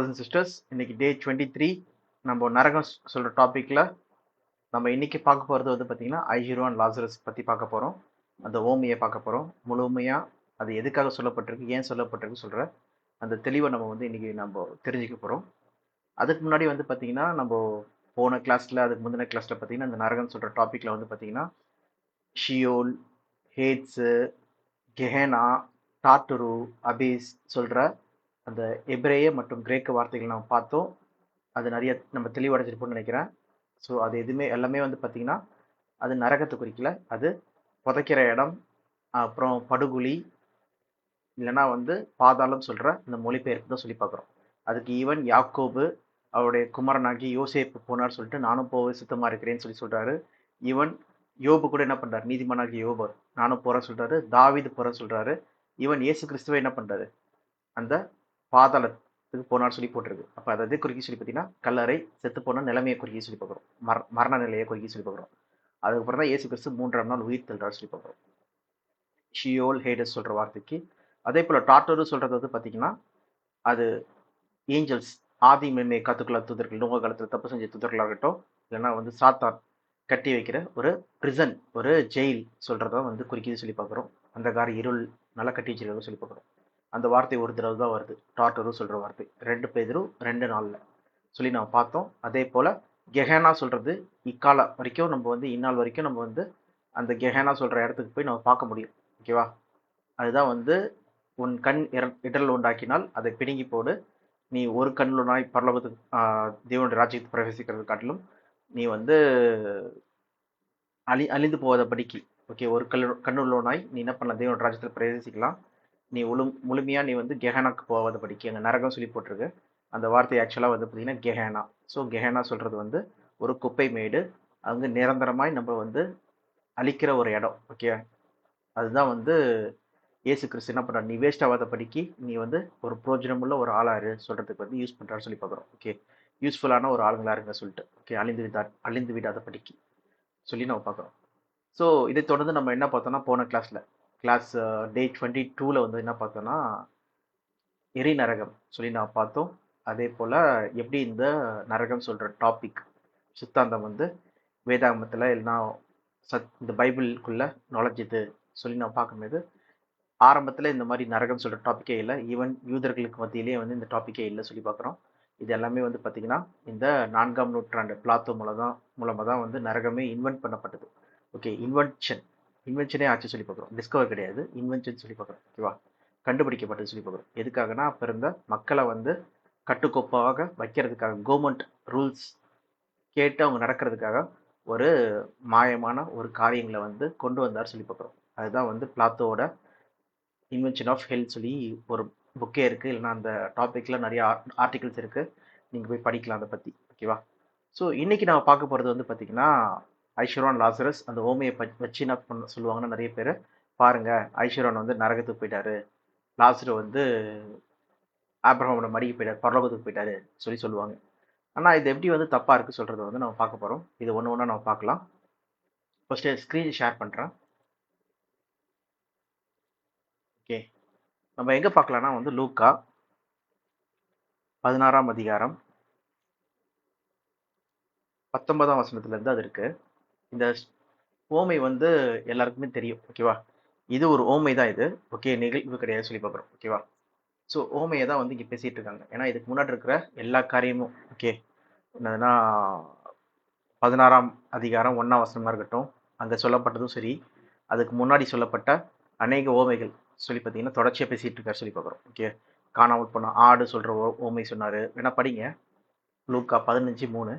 brothers and sisters, இன்னைக்கு டே 23 நம்ம நரகம் சொல்ற டாபிக்ல நம்ம இன்னைக்கு பார்க்க போறது வந்து பார்த்தீங்கன்னா ஐஹிரோ அண்ட் லாசரஸ் பத்தி பார்க்க போறோம். அந்த ஓமையை பார்க்க போறோம். முழுமையா அது எதுக்காக சொல்லப்பட்டிருக்கு, ஏன் சொல்லப்பட்டிருக்கு சொல்ற அந்த தெளிவை நம்ம வந்து இன்னைக்கு நம்ம தெரிஞ்சுக்க போறோம். அதுக்கு முன்னாடி வந்து பார்த்தீங்கன்னா நம்ம போன கிளாஸ்ல அதுக்கு முந்தின கிளாஸ்ல பார்த்தீங்கன்னா அந்த நரகம் சொல்ற டாபிக்ல வந்து பார்த்தீங்கன்னா ஷியோல், ஹேட்ஸு, கெஹேனா, டாட்டுரு, அபிஸ் சொல்ற அந்த எபிரேய மற்றும் கிரேக்க வார்த்தைகள் நம்ம பார்த்தோம். அது நிறைய நம்ம தெளிவடைஞ்சிருப்போம்னு நினைக்கிறேன். ஸோ அது எதுவுமே எல்லாமே வந்து பார்த்தீங்கன்னா அது நரகத்தை குறிக்கல, அது புதைக்கிற இடம், அப்புறம் படுகுழி, இல்லைன்னா வந்து பாதாளம் சொல்ற இந்த மொழிபெயர்ப்பு தான் சொல்லி பார்க்குறோம். அதுக்கு ஈவன் யாக்கோபு அவருடைய குமரனாகி யோசேப்பு போனார் சொல்லிட்டு நானும் போக சித்தமா இருக்கிறேன்னு சொல்லி சொல்றாரு. ஈவன் யோபு கூட என்ன பண்றாரு, நீதிமானாகி யோபு நானும் போறேன்னு சொல்றாரு. தாவீது போறேன்னு சொல்றாரு. ஈவன் இயேசு கிறிஸ்துவை என்ன பண்றாரு, அந்த பாதாளத்துக்கு போனான்னு சொல்லி போட்டிருக்கு. அப்போ அதை எதை குறிக்கி சொல்லி பார்த்தீங்கன்னா கல்லறை, செத்து போன நிலைமையை குறிக்கி சொல்லி பார்க்குறோம். மரண நிலையை குறிக்கி சொல்லி பார்க்குறோம். அதுக்கப்புறம் தான் இயேசு கிறிஸ்து 3ஆம் நாள் உயிர் தெழுறாரு சொல்லி பார்க்குறோம். ஷியோல், ஹேடஸ் சொல்ற வார்த்தைக்கு. அதே போல டாட்டரு சொல்றது வந்து பார்த்தீங்கன்னா அது ஏஞ்சல்ஸ், ஆதி மென்மை காத்துக்குள்ள தூதர்கள், நோக காலத்தில் தப்பு செஞ்ச தூதர்களாகட்டும், இல்லைன்னா வந்து சாத்தான் கட்டி வைக்கிற ஒரு பிரிசன், ஒரு ஜெயில் சொல்றத வந்து குறிக்கிது சொல்லி பார்க்குறோம். அந்த கார இருள் நல்லா கட்டி வச்சிருக்கிறத சொல்லி பார்க்குறோம். அந்த வார்த்தை ஒரு தடவை தான் வருது, டாட்டரு சொல்ற வார்த்தை 2 பேதுரு 2:4 சொல்லி நம்ம பார்த்தோம். அதே போல கெஹேனா சொல்றது இக்கால வரைக்கும் நம்ம வந்து இந்நாள் வரைக்கும் நம்ம வந்து அந்த கெஹேனா சொல்ற இடத்துக்கு போய் நம்ம பார்க்க முடியும். ஓகேவா? அதுதான் வந்து உன் கண் இடரல் உண்டாக்கினால் அதை பிடுங்கி போடு, நீ ஒரு கண்ணுனாய் பரலோகத்துக்கு தேவனுடைய ராஜ்யத்தை பிரவேசிக்கிறது காட்டிலும் நீ வந்து அழிந்து போவதை படிக்கி. ஓகே, ஒரு கண்ணுள்ளோனாய் நீ என்ன பண்ணலாம், தேவனுடைய ராஜ்யத்தில் பிரவேசிக்கலாம். நீ முழுமையா நீ வந்து கெஹனாக்கு போவதை படிக்க, அங்கே நரகம் சொல்லி போட்டிருக்கு. அந்த வார்த்தை ஆக்சுவலாக வந்து பார்த்தீங்கன்னா கெஹேனா. ஸோ கெஹேனா சொல்றது வந்து ஒரு குப்பை மேடு, அங்கே நிரந்தரமாய் நம்ம வந்து அழிக்கிற ஒரு இடம். ஓகே, அதுதான் வந்து இயேசு கிறிஸ்து என்ன பண்ணுறாரு, நீ வேஸ்ட் ஆகாத படிக்கி நீ வந்து ஒரு பிரோஜனமுள்ள ஒரு ஆளாரு சொல்றதுக்கு வந்து யூஸ் பண்ணுறாரு சொல்லி பார்க்குறோம். ஓகே, யூஸ்ஃபுல்லான ஒரு ஆளுங்களா இருங்க சொல்லிட்டு. ஓகே, அழிந்து விடாத படிக்கி சொல்லி நம்ம பார்க்குறோம். ஸோ இதை தொடர்ந்து நம்ம என்ன பார்த்தோம்னா போன கிளாஸ் டே 22ல வந்து என்ன பார்த்தோம்னா எரி நரகம் சொல்லி நான் பார்த்தோம். அதே போல் எப்படி இந்த நரகம் சொல்கிற டாபிக் சித்தாந்தம் வந்து வேதாகமத்தில் இல்லைன்னா இந்த பைபிளுக்குள்ளே நுழைஞ்சிது சொல்லி நான் பார்க்கும்போது ஆரம்பத்தில் இந்த மாதிரி நரகம் சொல்கிற டாப்பிக்கே இல்லை. ஈவன் யூதர்களுக்கு மத்தியிலேயே வந்து இந்த டாப்பிக்கே இல்லை சொல்லி பார்க்குறோம். இது எல்லாமே வந்து பார்த்திங்கன்னா இந்த 4ஆம் நூற்றாண்டு பிளாத்தோ மூலமாக தான் வந்து நரகமே இன்வென்ட் பண்ணப்பட்டது. ஓகே, இன்வென்ஷனே ஆச்சு சொல்லி பார்க்குறோம். டிஸ்கவர் கிடையாது, இன்வென்ஷன் சொல்லி பார்க்குறோம். ஓகேவா? கண்டுபிடிக்கப்பட்டது சொல்லி பார்க்குறோம். எதுக்காகனா அப்போ இருந்த மக்களை வந்து கட்டுக்கோப்பாக வைக்கிறதுக்காக, கவர்மெண்ட் ரூல்ஸ் கேட்டு அவங்க நடக்கிறதுக்காக ஒரு மாயமான ஒரு காரியங்களை வந்து கொண்டு வந்தார் சொல்லி பார்க்குறோம். அதுதான் வந்து பிளாத்தோட இன்வென்ஷன் ஆஃப் ஹெல் சொல்லி ஒரு புக்கே இருக்குது, இல்லைனா அந்த டாப்பிக்கில் நிறைய ஆர்டிகிள்ஸ் இருக்குது, நீங்கள் போய் படிக்கலாம் அதை பற்றி. ஓகேவா? ஸோ இன்றைக்கி நம்ம பார்க்க போகிறது வந்து பார்த்திங்கன்னா ஐஷரோன் லாசரஸ். அந்த ஓமையை வச்சு என்ன சொல்லுவாங்கன்னா நிறைய பேர் பாருங்கள், ஐஷரோன் வந்து நரகத்துக்கு போயிட்டாரு, லாசரு வந்து ஆப்ரஹாமோட மடிக்கு போயிட்டார், பரலோகத்துக்கு போயிட்டாரு சொல்லி சொல்லுவாங்க. ஆனால் இது எப்படி வந்து தப்பாக இருக்குது சொல்கிறத வந்து நம்ம பார்க்க போகிறோம். இது ஒன்று ஒன்றா நம்ம பார்க்கலாம். ஃபஸ்ட்டு ஸ்க்ரீன் ஷேர் பண்ணுறேன். ஓகே, நம்ம எங்கே பார்க்கலாம்னா வந்து லூக்கா 16ஆம் அதிகாரம் 19ஆம் வசனத்துலேருந்து அது இருக்குது. இந்த ஓமை வந்து எல்லாருக்குமே தெரியும். ஓகேவா? இது ஒரு ஓமை தான் இது. ஓகே, நிகழ்வு கிடையாது சொல்லி பார்க்குறோம். ஓகேவா? ஸோ ஓமையை தான் வந்து இங்கே பேசிகிட்டு இருக்காங்க. ஏன்னா இதுக்கு முன்னாடி இருக்கிற எல்லா காரியமும் ஓகே என்னதுன்னா 16ஆம் அதிகாரம் 1ஆம் வசனமாக இருக்கட்டும், அங்கே சொல்லப்பட்டதும் சரி, அதுக்கு முன்னாடி சொல்லப்பட்ட அநேக ஓமைகள் சொல்லி பார்த்தீங்கன்னா தொடர்ச்சியாக பேசிகிட்டு இருக்காரு சொல்லி பார்க்குறோம். ஓகே, காணாமல் போன ஆடு சொல்கிற ஓமை சொன்னார். வேணா படிங்க, லூக்கா 15:3.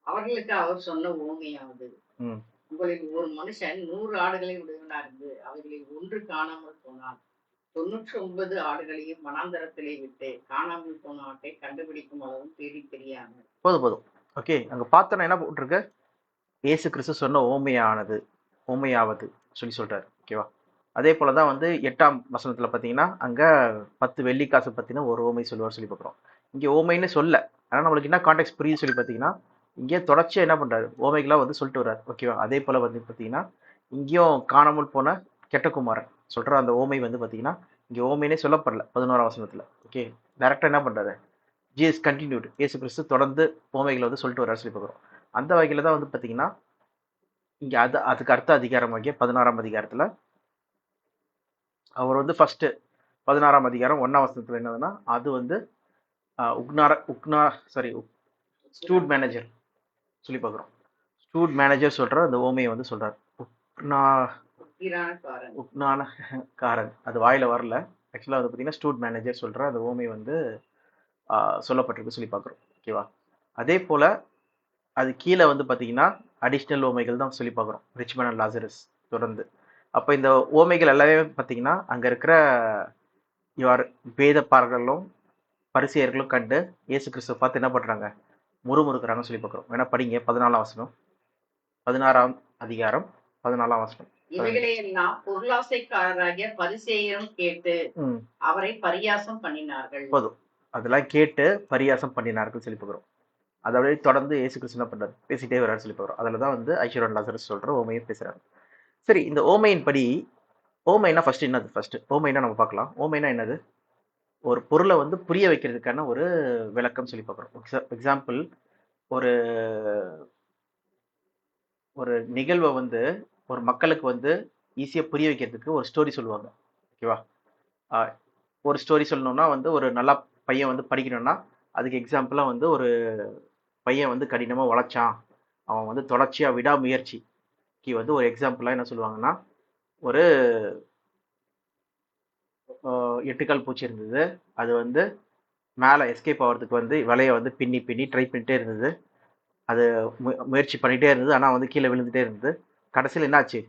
அவர்களுக்கு அவர் சொன்ன ஊமையாவது, உங்களில் ஒரு மனுஷன் 100 ஆடுகளை உடையவனா இருந்து அவைகளில் ஒன்று காணாமல் போனான். 99 ஆடுகளையும் வனாந்தரத்திலே விட்டு காணாமல் போன ஆட்டை கண்டுபிடிக்கும் அளவும் தேடி தெரியாமல். போதும். ஓகே, அங்க பார்த்தோன்னா என்ன போட்டிருக்கு, இயேசு கிறிஸ்து சொன்ன ஓமையாவது சொல்லி சொல்றாரு. ஓகேவா? அதே போலதான் வந்து 8ஆம் வசனத்துல பாத்தீங்கன்னா அங்க 10 வெள்ளிக்காசு பத்தின ஒரு ஓமை சொல்லுவார் சொல்லி பார்க்குறோம். இங்க ஓமைன்னு சொல்ல, ஆனா நம்மளுக்கு என்ன கான்டெக்ட் புரியுது சொல்லி பாத்தீங்கன்னா இங்கே தொடர்ச்சியா என்ன பண்றாரு, ஓமைகளா வந்து சொல்லிட்டு வர்றாரு. ஓகேவா? அதே போல வந்து பாத்தீங்கன்னா இங்கேயும் காணாமல் போன கெட்ட குமாரன் சொல்ற அந்த ஓமை வந்து பார்த்தீங்கன்னா இங்கே ஓமைனே சொல்லப்படல 11ஆம் வசனத்தில். ஓகே, டேரக்டாக என்ன பண்ணுறாரு, ஜீசஸ் கண்டினியூட், இயேசு கிறிஸ்து தொடர்ந்து ஓமைகளை வந்து சொல்லிட்டு வர்றாரு சொல்லி பார்க்குறோம். அந்த வகையில் தான் வந்து பார்த்தீங்கன்னா இங்கே அதுக்கு அடுத்த அதிகாரமாகிய 16ஆம் அதிகாரத்தில் அவர் வந்து ஃபர்ஸ்ட் 16ஆம் அதிகாரம் 1ஆம் வசனத்தில் என்னதுன்னா அது வந்து ஸ்டூட் மேனேஜர் சொல்லி பார்க்குறோம். ஸ்டூட் மேனேஜர் சொல்ற அந்த ஓமையை வந்து சொல்றாரு. உக்னான காரன், அது வாயில வரல. ஆக்சுவலாக வந்து பார்த்தீங்கன்னா ஸ்டூட் மேனேஜர் சொல்ற அந்த ஓமை வந்து சொல்லப்பட்டிருக்கு சொல்லி பார்க்குறோம். ஓகேவா? அதே போல அது கீழே வந்து பார்த்தீங்கன்னா அடிஷ்னல் ஓமைகள் தான் சொல்லி பார்க்குறோம், ரிச் மேன் அண்ட் லாசரஸ் தொடர்ந்து. அப்போ இந்த ஓமைகள் எல்லாமே பார்த்தீங்கன்னா அங்கே இருக்கிற யார் வேதப்பாரர்களும் பரிசேயர்களும் கண்டு இயேசு கிறிஸ்துவ பார்த்து என்ன பண்ணுறாங்க, முறுமுறுக்கிறாங்கன்னு சொல்லி பார்க்குறோம். வேணா படிங்க 14ஆம் வசனம், 16ஆம் அதிகாரம் 14ஆம் வசனம். இவைகளையெல்லாம் பொருளாசைக்காரராகிய பரிசேயரும் கேட்டு அவரை பரியாசம் பண்ணினார்கள். போதும், அதெல்லாம் கேட்டு பரியாசம் பண்ணினார்கள் சொல்லி பார்க்குறோம். அதை தொடர்ந்து இயேசு கிறிஸ்து என்ன பண்றாரு, பேசிட்டே வர்றாரு சொல்லி பார்க்குறோம். அதில் தான் வந்து ஐஸ்வர்யன் லாசரஸ் சொல்ற ஓமையை பேசுறாங்க. சரி, இந்த ஓமையின் படி ஓமைனா ஃபர்ஸ்ட் என்னது, ஃபர்ஸ்ட் ஓமைனா நம்ம பார்க்கலாம். ஓமைனா என்னது, ஒரு பொருளை வந்து புரிய வைக்கிறதுக்கான ஒரு விளக்கம் சொல்லி பார்க்குறோம். எக்ஸாம்பிள், ஒரு ஒரு நிகழ்வை வந்து ஒரு மக்களுக்கு வந்து ஈஸியாக புரிய வைக்கிறதுக்கு ஒரு ஸ்டோரி சொல்லுவாங்க. ஓகேவா? ஒரு ஸ்டோரி சொல்லணும்னா வந்து ஒரு நல்லா பையன் வந்து படிக்கணும்னா அதுக்கு எக்ஸாம்பிளாக வந்து ஒரு பையன் வந்து கடினமாக உழைச்சான், அவன் வந்து தொடர்ச்சியாக விடாமுயற்சிக்கு வந்து ஒரு எக்ஸாம்பிளாக என்ன சொல்லுவாங்கன்னா, ஒரு 8 கால் பூச்சி இருந்தது. அது வந்து மேலே எஸ்கேப் ஆகிறதுக்கு வந்து வலையை வந்து பின்னி பின்னி ட்ரை பண்ணிட்டே இருந்தது. அது முயற்சி பண்ணிகிட்டே இருந்தது, ஆனால் வந்து கீழே விழுந்துட்டே இருந்தது. கடைசியில் என்னாச்சு,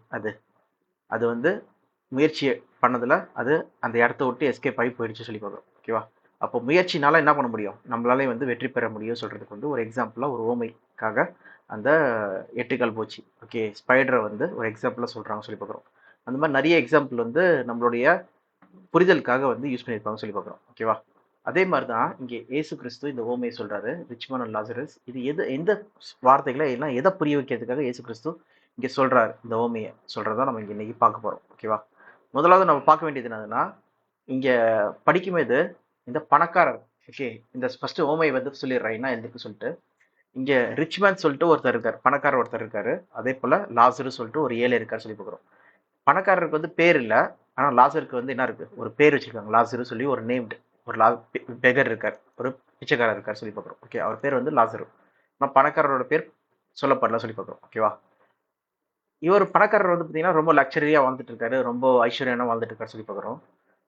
அது வந்து முயற்சி பண்ணதில் அது அந்த இடத்த விட்டு எஸ்கேப் ஆகி போயிடுச்சு சொல்லி பார்க்குறோம். ஓகேவா? அப்போ முயற்சினால என்ன பண்ண முடியும், நம்மளாலே வந்து வெற்றி பெற முடியும் சொல்கிறதுக்கு வந்து ஒரு எக்ஸாம்பிளாக ஒரு ஓமைக்காக அந்த 8 கால் பூச்சி, ஓகே, ஸ்பைடரை வந்து ஒரு எக்ஸாம்பிளாக சொல்கிறாங்க சொல்லி பார்க்குறோம். அந்த மாதிரி நிறைய எக்ஸாம்பிள் வந்து நம்மளுடைய புரிதலுக்காக வந்து யூஸ் பண்ணியிருப்பாங்க சொல்லி பார்க்குறோம். ஓகேவா? அதே மாதிரி தான் இங்கே ஏசு கிறிஸ்து இந்த ஓமையை சொல்றாரு, ரிச் மேன் அண்ட் லாசரஸ். இது எந்த வார்த்தைகளை எல்லாம் எதை புரிய வைக்கிறதுக்காக ஏசு கிறிஸ்து இங்கே சொல்றாரு, இந்த ஓமையை சொல்றதா நம்ம இங்கே இன்னைக்கு பார்க்க போறோம். ஓகேவா? முதலாவது நம்ம பார்க்க வேண்டியது என்னதுன்னா, இங்க படிக்கும்போது இந்த பணக்காரர், ஓகே, இந்த ஃபர்ஸ்ட் ஓமையை வந்து சொல்லிடுறேன் என்ன எதுக்கு சொல்லிட்டு. இங்க ரிச் மேன் சொல்லிட்டு ஒருத்தர் இருக்காரு, பணக்காரர் ஒருத்தர் இருக்காரு. அதே போல லாசரு சொல்லிட்டு ஒரு ஏழை இருக்காரு சொல்லி பார்க்குறோம். பணக்காரருக்கு வந்து பேர் இல்லை, ஆனா லாசருக்கு வந்து என்ன இருக்கு, ஒரு பேர் வச்சிருக்காங்க. லாசரு சொல்லி ஒரு நேம்டு ஒரு பெகர் இருக்கார், ஒரு பிச்சைக்காரர் இருக்கார் சொல்லி பார்க்குறோம். ஓகே, அவர் பேர் வந்து லாசரு. ஆனால் பணக்காரரோட பேர் சொல்லப்படல சொல்லி பார்க்குறோம். ஓகேவா? இவர் பணக்காரர் வந்து பார்த்தீங்கன்னா ரொம்ப லக்ஸரியாக வாழ்ந்துட்டு இருக்காரு, ரொம்ப ஐஸ்வர்யான வாழ்ந்துட்டு இருக்காரு சொல்லி பார்க்குறோம்.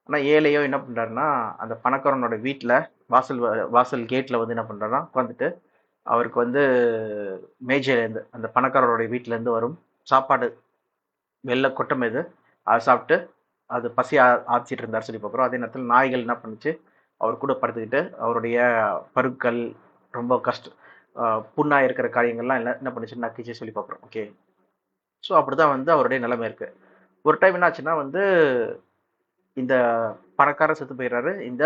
ஆனால் ஏழையோ என்ன பண்ணுறாருன்னா, அந்த பணக்காரனோட வீட்டில் வாசல் கேட்டில் வந்து என்ன பண்ணுறாருன்னா உட்காந்துட்டு அவருக்கு வந்து மேஜையிலேருந்து அந்த பணக்காரரோட வீட்டிலேருந்து வரும் சாப்பாடு வெள்ளை கொட்டம் எது அதை சாப்பிட்டு அது பசி ஆச்சிட்டு இருந்தார் சொல்லி பார்க்குறோம். அதே நேரத்தில் நாய்கள் என்ன பண்ணுச்சு, அவர் கூட படுத்துக்கிட்டு அவருடைய பருக்கள் ரொம்ப புண்ணாக இருக்கிற காரியங்கள்லாம் என்ன பண்ணுச்சு, நக்கிச்சு சொல்லி பார்க்குறோம். ஓகே, ஸோ அப்படிதான் வந்து அவருடைய நிலைமை இருக்கு. ஒரு டைம் என்ன ஆச்சுன்னா வந்து இந்த பணக்காரர் செத்து போயிடுறாரு, இந்த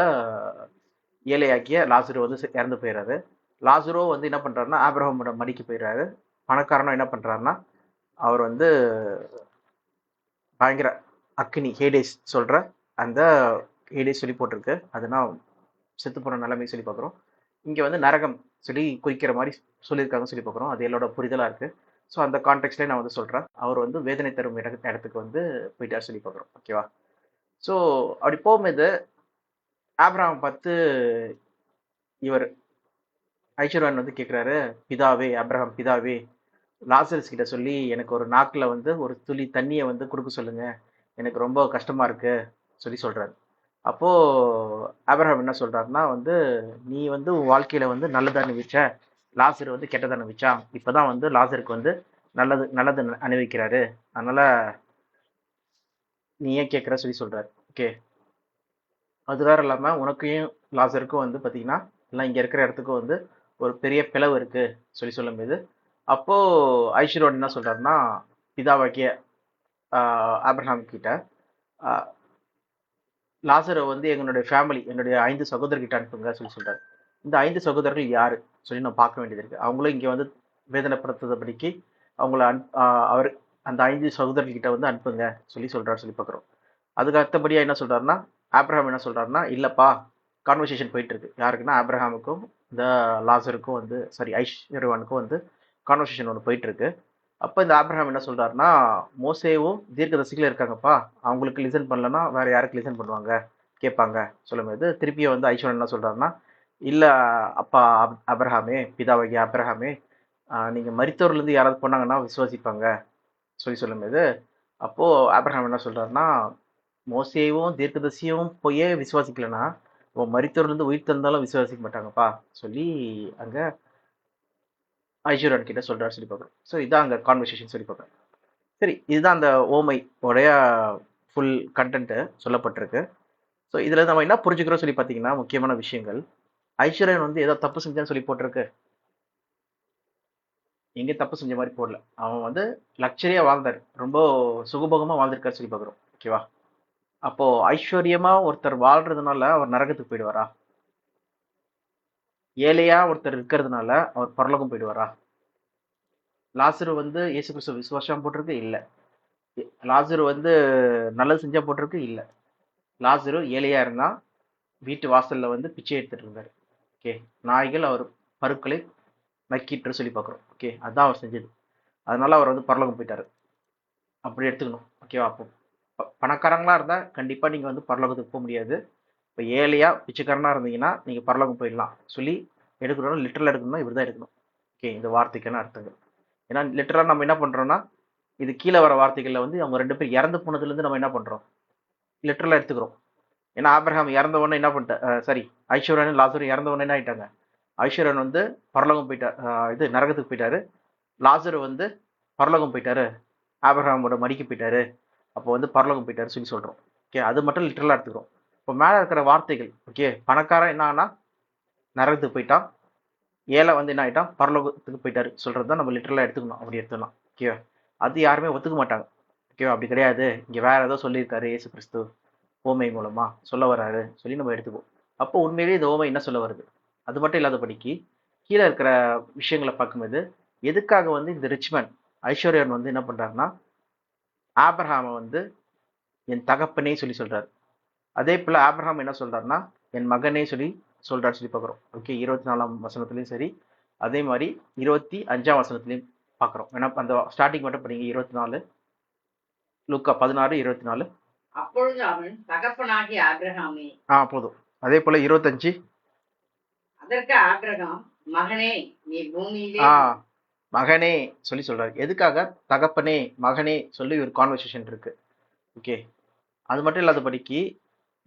ஏழையாக்கிய லாசுரு வந்து இறந்து போயிடுறாரு. லாசுரோ வந்து என்ன பண்றாருன்னா ஆபிரகாமோட மடிக்கு போயிடுறாரு. பணக்காரனும் என்ன பண்றாருன்னா அவர் வந்து பயங்கர அக்னி ஹேடேஸ் சொல்ற அந்த ஹேடேஸ் சொல்லி போட்டிருக்கு, அதுனா செத்து போன நிலைமை சொல்லி பார்க்குறோம். இங்கே வந்து நரகம் சொல்லி குறிக்கிற மாதிரி சொல்லியிருக்காங்கன்னு சொல்லி பார்க்குறோம். அது என்னோட புரிதலாக இருக்குது. ஸோ அந்த கான்டெக்ட்லேயே நான் வந்து சொல்கிறேன், அவர் வந்து வேதனை தரும் இடத்துக்கு வந்து போயிட்டார் சொல்லி பார்க்குறோம். ஓகேவா? ஸோ அப்படி போகும்போது ஆபிரகாம் பார்த்து இவர் ஐஸ்வர்யன் வந்து கேட்குறாரு, பிதாவே ஆபிரகாம் பிதாவே, லாசரஸ் கிட்ட சொல்லி எனக்கு ஒரு நாக்கில் வந்து ஒரு துளி தண்ணியை வந்து கொடுக்க சொல்லுங்க, எனக்கு ரொம்ப கஷ்டமா இருக்கு சொல்லி சொல்றாரு. அப்போ ஆபிரகாம் என்ன சொல்றாருன்னா வந்து, நீ வந்து உன் வாழ்க்கையில வந்து நல்லதை அனுபவிச்ச, லாசர் வந்து கெட்டதை அனுபவிச்சான். இப்பதான் வந்து லாசருக்கு வந்து நல்லது அனுபவிக்கிறாரு, அதனால நீ ஏன் கேட்குற சொல்லி சொல்றாரு. ஓகே, அது வேற இல்லாம உனக்கையும் லாசருக்கும் வந்து பாத்தீங்கன்னா எல்லாம் இங்க இருக்கிற இடத்துக்கும் வந்து ஒரு பெரிய பிளவு இருக்கு சொல்லி சொல்லும்போது, அப்போ ஐஸ்வர்யன் என்ன சொல்றாருன்னா பிதாவாக்கிய ஆபிரகாம் கிட்ட லாசரை வந்து எங்களுடைய ஃபேமிலி, என்னுடைய 5 சகோதரர்கிட்ட அனுப்புங்க சொல்லி சொல்றாரு. இந்த 5 சகோதரர்கள் யாரு சொல்லி நம்ம பார்க்க வேண்டியது இருக்கு. அவங்களும் இங்க வந்து வேதனைப்படுத்துறபடிக்கு அவங்கள அவர் அந்த 5 சகோதரர்கிட்ட வந்து அனுப்புங்க சொல்லி சொல்றாரு சொல்லி பார்க்குறோம். அதுக்கு அடுத்தபடியாக என்ன சொல்கிறாருன்னா, ஆப்ரஹாம் என்ன சொல்கிறாருன்னா, இல்லைப்பா கான்வர்சேஷன் போயிட்டு இருக்கு. யாருக்குன்னா ஆப்ரஹாமுக்கும் இந்த லாசருக்கும் வந்து ஐஸ்வர்யவானுக்கும் வந்து கான்வர்சேஷன் ஒன்று போயிட்டு இருக்கு. அப்போ இந்த ஆப்ரஹாம் என்ன சொல்கிறாருன்னா, மோசேவும் தீர்க்கதரிசிகளும் இருக்காங்கப்பா, அவங்களுக்கு லிசன் பண்ணலன்னா வேற யாருக்கு லிசன் பண்ணுவாங்க, கேட்பாங்க சொல்லும்போது திருப்பியும் வந்து ஐஸ்வர்யன் என்ன சொல்கிறாருன்னா, இல்லை அப்பா அப்ரஹாமே, பிதாவாகிய அப்ரஹாமே, நீங்கள் மரித்தவர்லேருந்து யாராவது போனாங்கன்னா விசுவாசிப்பாங்க சொல்லும்போது, அப்போது ஆப்ரஹாம் என்ன சொல்கிறாருன்னா, மோசேவும் தீர்க்கதரிசியும் போயே விசுவாசிக்கலன்னா மரித்தவர்லேருந்து உயிர் தந்தாலும் விசுவாசிக்க மாட்டாங்கப்பா சொல்லி அங்கே ஐஸ்வர்யன் கிட்ட சொல்கிறாரு சொல்லி பார்க்குறோம். ஸோ இதான் அங்கே கான்வர்சேஷன் சொல்லி பார்க்குறேன். சரி, இதுதான் அந்த ஓமை உடைய ஃபுல் கண்டென்ட்டு சொல்லப்பட்டிருக்கு. ஸோ இதில் நம்ம என்ன புரிஞ்சுக்கிறோம் சொல்லி பார்த்தீங்கன்னா, முக்கியமான விஷயங்கள், ஐஸ்வர்யன் வந்து ஏதோ தப்பு செஞ்சான்னு சொல்லி போட்டிருக்கு. எங்கே தப்பு செஞ்ச மாதிரி போடல. அவன் வந்து லக்ஸரியா வாழ்ந்தார், ரொம்ப சுகபோகமா வாழ்ந்திருக்காரு சொல்லி பார்க்குறோம். ஓகேவா? அப்போ ஐஸ்வர்யமா ஒருத்தர் வாழ்றதுனால அவர் நரகத்துக்கு போயிடுவாரா? ஏழையா ஒருத்தர் இருக்கிறதுனால அவர் பரலோகம் போயிடுவாரா? லாசரு வந்து இயேசு கிறிஸ்துவ விசுவாசம் போட்டிருக்கு இல்ல. லாசரு வந்து நல்லது செஞ்சா போட்டிருக்கு இல்ல. லாசரு ஏழையா இருந்தா வீட்டு வாசல்ல வந்து பிச்சை எடுத்துட்டு இருந்தாரு. ஓகே, நாய்கள் அவர் பருக்களை நக்கிட்டு சொல்லி பார்க்குறோம். ஓகே, அதான் அவர் செஞ்சது. அதனால அவர் வந்து பரலோகம் போயிட்டாரு. அப்படி எடுத்துக்கணும். ஓகேவா? அப்போ பணக்காரங்களா இருந்தா கண்டிப்பா நீங்க வந்து பரலோகத்துக்கு போக முடியாது. இப்போ ஏழையா பிச்சைக்காரனா இருந்தீங்கன்னா நீங்க பரலோகம் போயிடலாம் சொல்லி எடுக்கணும். லிட்டரலா எடுக்கணும்னா இப்படிதான் எடுக்கணும். ஓகே, இந்த வார்த்தைக்கான அர்த்தங்கள். ஏன்னா லிட்டரலா நம்ம என்ன பண்றோம்னா, இது கீழே வர வார்த்தைகள்ல வந்து அவங்க 2 பேர் இறந்து போனதுல இருந்து நம்ம என்ன பண்றோம், லிட்டரலா எடுத்துக்கிறோம். ஏன்னா ஆபிரகாம் இறந்த உடனே என்ன பண்ணிட்ட சாரி ஐஸ்வர்யன் லாசரும் இறந்த உடனே என்ன ஆயிட்டாங்க, ஐஸ்வர்யன் வந்து பரலோகம் போயிட்டார், இது நரகத்துக்கு போயிட்டாரு. லாசரு வந்து பரலோகம் போயிட்டாரு, ஆபிரகாமோட மடிக்கு போயிட்டாரு, அப்போ வந்து பரலோகம் போயிட்டாரு சொல்லி சொல்றோம். ஓகே, அது மட்டும் லிட்டரலா எடுத்துக்கிறோம். இப்போ மேல இருக்கிற வார்த்தைகள், ஓகே, பணக்காரன் என்ன ஆனா நரகத்துக்கு போயிட்டான், ஏழை வந்து என்ன ஆயிட்டான் பரலோகத்துக்கு போயிட்டாரு சொல்றது தான் நம்ம லிட்டரலா எடுத்துக்கணும். அப்படி எடுத்துக்கலாம். ஓகேவா? அது யாருமே ஒத்துக்க மாட்டாங்க. ஓகேவா? அப்படி கிடையாது, இங்க வேற ஏதோ சொல்லியிருக்காரு இயேசு கிறிஸ்து ஓமை மூலமா சொல்ல வராரு சொல்லி நம்ம எடுத்துக்குவோம். அப்போ உண்மையிலேயே இந்த ஓமை என்ன சொல்ல வருது, அது மட்டும் இல்லாதபடிக்கு கீழே இருக்கிற விஷயங்களை பார்க்கும்போது எதுக்காக வந்து இந்த ரிச்மேன் ஐஸ்வர்யன் வந்து என்ன பண்றாருன்னா, ஆபிரகாமை வந்து என் தகப்பனே சொல்லி சொல்றாரு. அதே போல ஆபிரகாம் என்ன சொல்றாருன்னா, என் மகனே சொல்லி சொல்றாரு சொல்லி பார்க்குறோம். ஓகே, 24ஆம் வசனத்துலயும் சரி, அதே மாதிரி 25ஆம் வசனத்துலயும் பார்க்குறோம். ஏன்னா அந்த ஸ்டார்டிங் மட்டும் படிங்க, 24 லூக்கா 16:24. அப்பொழுது அவன் தகப்பனாகிய ஆபிரகாமே. போதும். அதே போல 25. அதற்கு ஆபிரகாம், மகனே நீ பூமியிலே. மகனே சொல்லி சொல்றாரு. எதுக்காக தகப்பனே மகனே சொல்லி ஒரு கான்வர்சேஷன் இருக்கு. ஓகே, அது மட்டும் இல்லாதபடிக்கு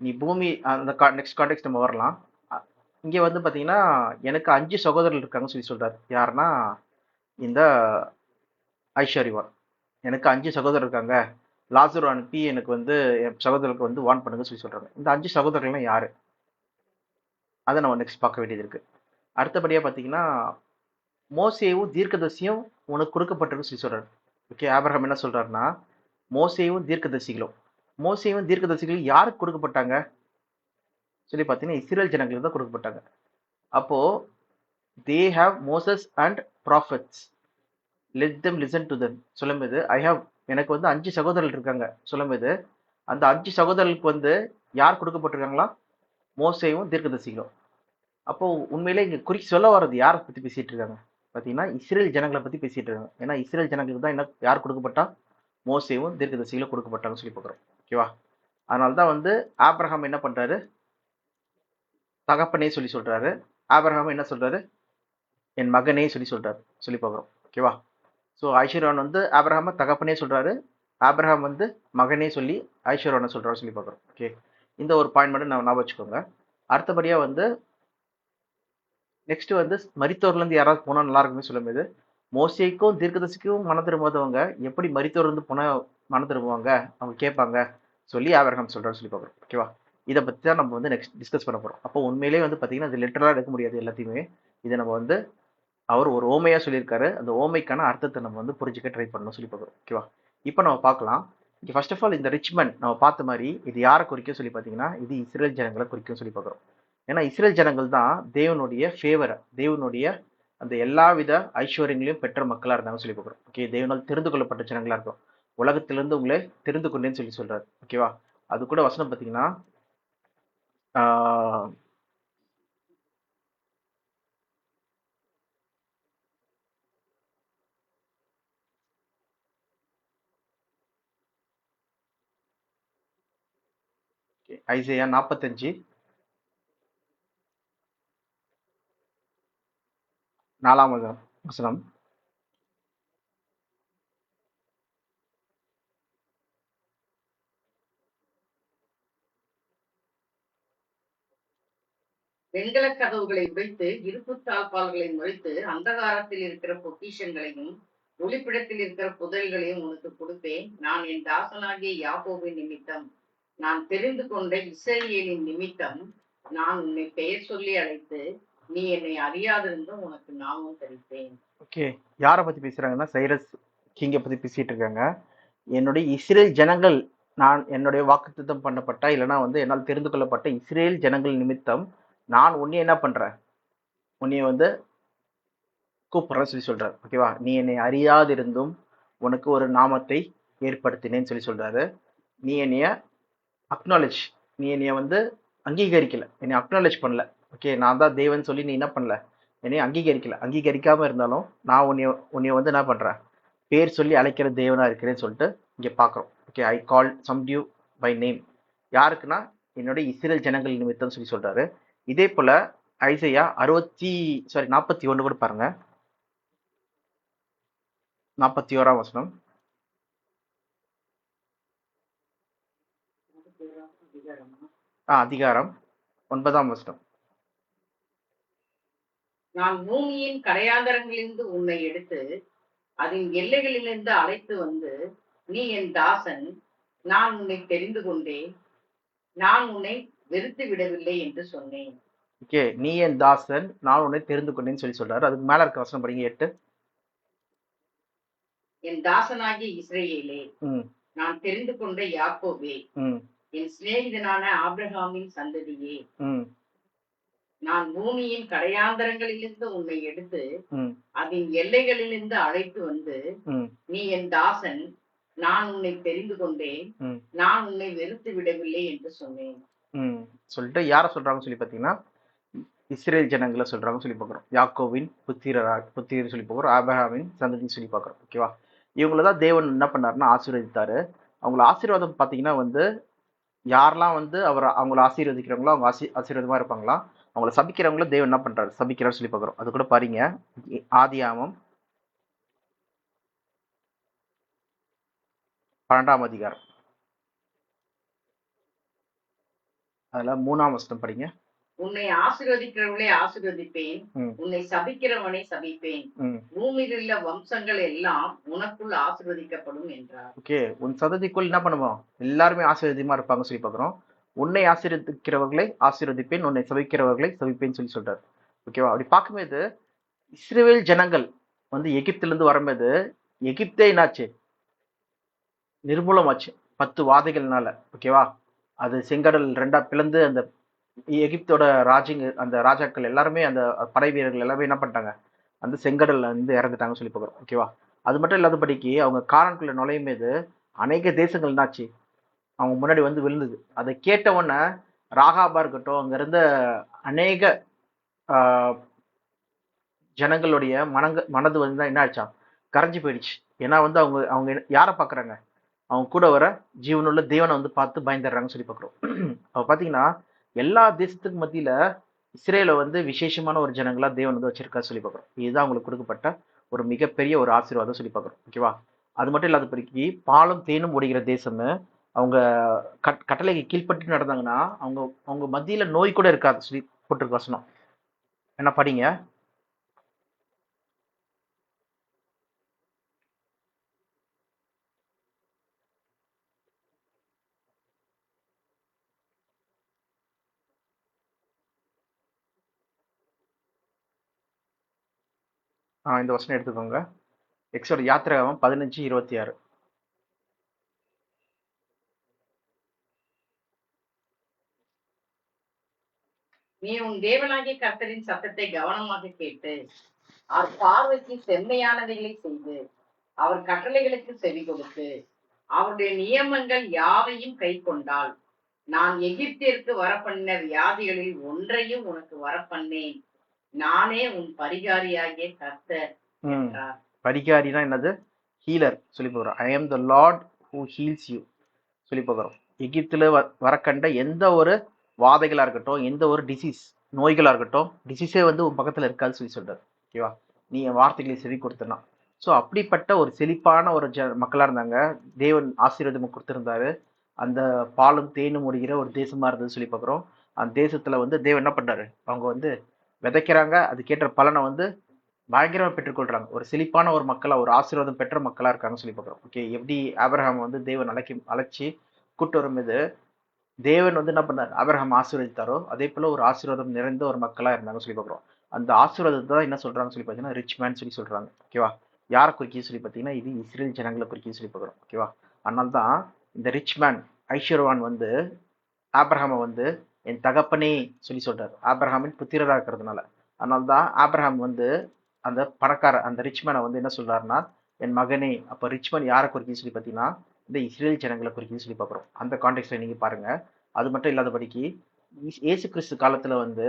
நீ பூமி அந்த நெக்ஸ்ட் கான்டெக்ட் நம்ம வரலாம். இங்க வந்து பாத்தீங்கன்னா எனக்கு 5 சகோதரர்கள் இருக்காங்கன்னு சொல்லி சொல்றாரு. யாருன்னா இந்த ஐஸ்வர்யவான். எனக்கு 5 சகோதரர் இருக்காங்க, லாசரு அனுப்பி எனக்கு வந்து என் சகோதரருக்கு வந்து வார்ன் பண்ணுங்க சொல்லி சொல்றாங்க. இந்த 5 சகோதரர்கள்லாம் யாரு, அதை நம்ம நெக்ஸ்ட் பார்க்க வேண்டியது இருக்கு. அடுத்தபடியா பாத்தீங்கன்னா மோசேவும் தீர்க்கதரிசியும் உனக்கு கொடுக்கப்பட்டிருக்கு சொல்லி சொல்றாரு. ஓகே, ஆபிரகாம் என்ன சொல்றாருன்னா, மோசேவும் தீர்க்கதரிசிகளும் யாருக்கு கொடுக்கப்பட்டாங்க சொல்லி பார்த்தீங்கன்னா இஸ்ரேல் ஜனங்களுக்கு தான் கொடுக்கப்பட்டாங்க. அப்போ they have Moses and prophets, let them listen to them சொல்லும்போது, எனக்கு வந்து 5 சகோதரர்கள் இருக்காங்க சொல்லும்போது, அந்த 5 சகோதரர்களுக்கு வந்து யார் கொடுக்கப்பட்டிருக்காங்களா, மோசேவும் தீர்க்கதரிசிகளும். அப்போ உண்மையிலே இங்க சொல்ல வர்றது யாரை பத்தி பேசிட்டு இருக்காங்க பார்த்தீங்கன்னா, இஸ்ரேல் ஜனங்களை பத்தி பேசிட்டு இருக்காங்க. ஏன்னா இஸ்ரேல் ஜனங்களுக்கு தான் என்ன யார் கொடுக்கப்பட்டா, மோசேவும் தீர்க்கதரிசிகளும் கொடுக்கப்பட்டாங்கன்னு சொல்லி பார்க்குறோம். ஓகேவா? அதனால தான் வந்து ஆபிரகாம் என்ன பண்றாரு, தகப்பனே சொல்லி சொல்றாரு. ஆபிரகாம் என்ன சொல்றாரு, என் மகனே சொல்லி சொல்றாரு சொல்லி பார்க்குறோம். ஓகேவா? ஸோ ஐஸ்வர்யான் வந்து ஆபிரகாம தகப்பனே சொல்றாரு, ஆபிரகாம் வந்து மகனே சொல்லி ஐஸ்வர்யானை சொல்றாரு சொல்லி பார்க்குறோம். ஓகே, இந்த ஒரு பாயிண்ட் மட்டும் நான் ஞாபகம் வச்சுக்கோங்க. அடுத்தபடியா வந்து நெக்ஸ்ட் வந்து மரித்தோர்லேருந்து யாராவது போனால் நல்லா இருக்குமே சொல்லும்போது, மோசேக்கும் தீர்க்கதரிசிக்கும் மனம் திரும்பாதவங்க எப்படி மரித்தோர்லேருந்து போனால் மனம் திரும்புவாங்க, அவங்க கேட்பாங்க சொல்லி ஆபிரகாம் சொல்றாரு சொல்லி பார்க்குறோம். ஓகேவா? இதை பற்றி தான் நம்ம வந்து நெக்ஸ்ட் டிஸ்கஸ் பண்ண போகிறோம். அப்போ உண்மையிலேயே வந்து பார்த்தீங்கன்னா இது லிட்டரலாக எடுக்க முடியாது எல்லாத்தையுமே. இதை நம்ம வந்து அவர் ஒரு ஓமையா சொல்லியிருக்காரு, அந்த ஓமைக்கான அர்த்தத்தை நம்ம வந்து புரிஞ்சுக்க ட்ரை பண்ணணும் சொல்லி பார்க்குறோம். ஓகேவா? இப்போ நம்ம பார்க்கலாம். இங்கே ஃபர்ஸ்ட் ஆஃப் ஆல் இந்த ரிச்மன் நம்ம பார்த்த மாதிரி இது யாரை குறிக்கும் சொல்லி பார்த்தீங்கன்னா, இது இஸ்ரேல் ஜனங்களை குறிக்கும் சொல்லி பார்க்குறோம். ஏன்னா இஸ்ரேல் ஜனங்கள் தான் தேவனுடைய ஃபேவரை, தேவனுடைய அந்த எல்லா வித ஐஸ்வர்யங்களையும் பெற்ற மக்களா இருந்தாங்கன்னு சொல்லி பார்க்குறோம். ஓகே, தேவனால் தெரிந்து கொள்ளப்பட்ட ஜனங்களா இருக்கும். உலகத்திலிருந்து உங்களை தெரிந்து கொண்டேன்னு சொல்லி சொல்றாரு. ஓகேவா? அது கூட வசனம் பார்த்தீங்கன்னா ஐசையா 45 4ஆம் வசனம். வெண்கல கதவுகளை உடைத்து இருப்பு தாழ்பால்களை முறைத்து அந்தகாரத்தில் இருக்கிற பொக்கிஷங்களையும் ஒளிப்பிடத்தில் இருக்கிற புதையல்களையும் உனக்கு கொடுப்பேன். நான் என் தாசனாகிய யாக்கோபின் நிமித்தம், நான் தெரிந்து கொண்ட இஸ்ரவேலின் நிமித்தம் நான் உன்னை பெயர் சொல்லி அழைத்து நீ என்னை அறியாதிருந்தும் உனக்கு நாமம் தரிப்பேன். ஓகே, யாரை பத்தி பேசுறாங்கன்னா சைரஸ் கிங்கை பத்தி பேசிட்டு இருக்காங்க. என்னுடைய இஸ்ரேல் ஜனங்கள், நான் என்னுடைய வாக்குத்தத்தம் பண்ணப்பட்ட இல்லைன்னா வந்து என்னால் தெரிந்து கொள்ளப்பட்ட இஸ்ரேல் ஜனங்கள் நிமித்தம் நான் உன்னை என்ன பண்றேன், உன்னைய வந்து கூப்பிடுறேன் சொல்லி சொல்றாரு. ஓகேவா, நீ என்னை அறியாதிருந்தும் உனக்கு ஒரு நாமத்தை ஏற்படுத்தினேன்னு சொல்லி சொல்றாரு. நீ என்னைய அக்னாலேஜ், நீ என்னைய வந்து அங்கீகரிக்கல, என்னை அக்னாலேஜ் பண்ணல. ஓகே, நான் தான் தேவன் சொல்லி நீ என்ன பண்ணல, என்னை அங்கீகரிக்கல. அங்கீகரிக்காம இருந்தாலும் நான் உன்னைய வந்து என்ன பண்றேன், பேர் சொல்லி அழைக்கிற தேவனா இருக்கிறேன்னு சொல்லிட்டு இங்க பாக்குறோம். Okay, I call some due by name. யாருக்குன்னா என்னுடைய இஸ்ரேல் ஜனங்கள் நிமித்தம் சொல்லி சொல்றாரு. இதே போல ஐசையா 41 கூட பாருங்க, 41ஆம் வசனம். அதிகாரம் 9ஆம் வசனம். நான் பூமியின் கடையாந்தரங்களிலிருந்து உன்னை எடுத்து அதன் எல்லைகளிலிருந்து அழைத்து வந்து நீ என் தாசன், நான் உன்னை தெரிந்து கொண்டேன், நான் உன்னை வெறுத்து விடவில்லை என்று சொன்னேன். ஓகே, நீ என் தாசன், நான் உன்னை தெரிந்து கொண்டேன்னு சொல்லி சொல்றாரு. அதுக்கு மேல இருக்க வசனம் படிங்க, 8. என் தாசனாகிய இஸ்ரவேலே, நான் தெரிந்து கொண்ட யாக்கோபே, என் சிநேகிதனான ஆபிரகாமின் சந்ததியே, நான் பூமியின் கடையாந்தரங்களிலிருந்து உன்னை எடுத்து அதன் எல்லைகளிலிருந்து அழைத்து வந்து நீ என் தாசன், நான் உன்னை தெரிந்து கொண்டேன், நான் உன்னை வெறுத்து விடவில்லை என்று சொன்னேன் சொல்லிட்டு யார சொல்றாங்க சொல்லி பாத்தீங்கன்னா இஸ்ரேல் ஜனங்களை சொல்றாங்க சொல்லி பாக்குறோம். யாக்கோவின் புத்திரர் சொல்லி பாக்குறோம், ஆபிரகாமின் சந்ததின்னு சொல்லி பாக்குறோம். ஓகேவா, இவங்களதான் தேவன் என்ன பண்ணாருன்னா ஆசீர்வதித்தாரு. அவங்கள ஆசீர்வாதம் பாத்தீங்கன்னா வந்து யாரெல்லாம் வந்து அவங்கள ஆசீர்வதிக்கிறாங்களோ அவங்க ஆசீர்வாதமா இருப்பாங்களா, அவங்கள சபிக்கிறவங்கள தேவன் என்ன பண்றாரு, சபிக்கிறாரு சொல்லி பாக்குறோம். அது கூட பாருங்க, ஆதியாகமம் 12ஆம் அதிகாரம், அதுல 3ஆம் வசனம் படிங்க. உன்னை ஆசீர்வதிக்கிறவளை ஆசீர்வதிப்பேன், உன்னை சபிக்கிறவனை சபிப்பேன், பூமியில் உள்ள வம்சங்கள் எல்லாம் உனக்குள் ஆசீர்வதிக்கப்படும் என்றார். ஓகே, உன் சந்ததிக்குள் என்ன பண்ணுவோம், எல்லாருமே ஆசீர்வாதமா இருப்பாங்க சொல்லி பாக்குறோம். உன்னை ஆசீர்வதிக்கிறவர்களை ஆசீர்வதிப்பேன், உன்னை சபிக்கிறவர்களை சபிப்பேன்னு சொல்லி சொல்றாரு. ஓகேவா, அப்படி பார்க்கும்போது இஸ்ரவேல் ஜனங்கள் வந்து எகிப்துல இருந்து வரும்போது எகிப்தே என்னாச்சு, நிர்மூலமாச்சு 10 வாதைகள்னால. ஓகேவா, அது செங்கடல் 2ஆ பிளந்து அந்த எகிப்தோட அந்த ராஜாக்கள் எல்லாருமே, அந்த படை வீரர்கள் எல்லாமே என்ன பண்ணிட்டாங்க, அந்த செங்கடல்ல வந்து இறந்துட்டாங்க சொல்லி பார்க்குறோம். ஓகேவா, அது மட்டும் இல்லாதபடிக்கு அவங்க கானான்குள்ள நுழையும் போது அநேக தேசங்கள் என்னாச்சு, அவங்க முன்னாடி வந்து விழுந்தது. அதை கேட்ட உடனே ராகாபா இருக்கட்டும், அங்க இருந்த அநேக ஜனங்களுடைய மனது வந்து என்ன ஆச்சா, கரைஞ்சு போயிடுச்சு. ஏன்னா வந்து அவங்க அவங்க யாரை பாக்குறாங்க, அவங்க கூட வர ஜீவனுள்ள தேவனை வந்து பார்த்து பயந்துடுறாங்கன்னு சொல்லி பாக்குறோம். அவ பாத்தீங்கன்னா எல்லா தேசத்துக்கு மத்தியில இஸ்ரேல வந்து விசேஷமான ஒரு ஜனங்களா தேவன் வந்து வச்சிருக்கா சொல்லி பாக்குறோம். இதுதான் அவங்களுக்கு கொடுக்கப்பட்ட ஒரு மிகப்பெரிய ஒரு ஆசீர்வாதம் சொல்லி பாக்குறோம். ஓகேவா, அது மட்டும் இல்லாதபடிக்கு பாலும் தேனும் ஓடுகிற தேசம்னு அவங்க கட்டளைக்கு கீழ்பட்டு நடந்தாங்கன்னா அவங்க அவங்க மத்தியில நோய் கூட இருக்காது சொல்லி போட்டிருக்க வசனம். என்ன படிங்க, இந்த வசனம் எடுத்துக்கோங்க. எக்ஸோட யாத்திராகமம் 15:26. நீ உன் தேவனாகிய கர்த்தரின் சத்தத்தை கவனமாக கேட்டு அவர் பார்வைக்கு செம்மையானவைகளை செய்து அவர் கட்டளைகளுக்கு செவி கொடுத்து அவருடைய நியமங்கள் யாவையும் கை கொண்டால் நான் எகிப்திற்கு வரப்பண்ணின வியாதிகளில் ஒன்றையும் உனக்கு வரப்பண்ணேன். நானே உன் பரிகாரியாகிய கர்த்தர் என்றார். பரிகாரினா என்னது? ஹீலர் சொல்லி போகிறோம். I am the Lord who heels you சொல்லி போகிறோம். எகிப்தில் வரக்கண்ட எந்த ஒரு வாதைகளாக இருக்கட்டும், எந்த ஒரு நோய்களாக இருக்கட்டும், டிசீஸே வந்து உன் பக்கத்தில் இருக்காது சொல்லி சொல்கிறார். ஓகேவா? நீ என் வார்த்தைகளை செவி கொடுத்தனா. ஸோ அப்படிப்பட்ட ஒரு செழிப்பான ஒரு மக்களாக இருந்தாங்க. தேவன் ஆசீர்வாதம் கொடுத்துருந்தாரு. அந்த பாலும் தேனும் முடிகிற ஒரு தேசமாக இருந்தது சொல்லி பார்க்குறோம். அந்த தேசத்தில் வந்து தேவன் என்ன பண்ணுறாரு? அவங்க வந்து விதைக்கிறாங்க, அதுக்கேற்ற பலனை வந்து பயங்கரமாக பெற்றுக்கொள்றாங்க. ஒரு செழிப்பான ஒரு மக்களா, ஒரு ஆசீர்வாதம் பெற்ற மக்களா இருக்காங்கன்னு சொல்லி பார்க்குறோம். ஓகே, எப்படி ஆபிரகாம் வந்து தேவன் அழைச்சி கூட்டு வரும்போது தேவன் வந்து என்ன பண்ணார்? ஆபிரகாம் ஆசீர்வதித்தாரோ அதே போல ஒரு ஆசீர்வாதம் நிறைந்த ஒரு மக்களா இருந்தாங்கன்னு சொல்லி பார்க்குறோம். அந்த ஆசீர்வாதத்தை தான் என்ன சொல்றாங்கன்னு சொல்லி பார்த்தீங்கன்னா ரிச் மேன் சொல்லி சொல்றாங்க. ஓகேவா? யாரை குறிக்கிது சொல்லி பார்த்தீங்கன்னா இது இஸ்ரேல் ஜனங்களை குறிக்கிது சொல்லி பார்க்குறோம். ஓகேவா? அதனால தான் இந்த ரிச் மேன் ஐஸ்வர்வான் வந்து ஆபிரகாமை வந்து என் தகப்பனே சொல்லி சொல்றாரு, ஆபிரகாமின் புத்திரராக இருக்கிறதுனால. அதனால தான் ஆபிரகாம் வந்து அந்த பணக்கார அந்த ரிச்மேனை வந்து என்ன சொல்றாருன்னா என் மகனே. அப்போ ரிச்மேன் யாரை குறிக்கிது சொல்லி பார்த்தீங்கன்னா இந்த இஸ்ரேல் ஜனங்களை குறிக்கிது சொல்லி பார்க்குறோம். அந்த கான்டெக்ட்ல நீங்க பாருங்க. அது மட்டும் இல்லாதபடிக்கு இயேசு கிறிஸ்து காலத்துல வந்து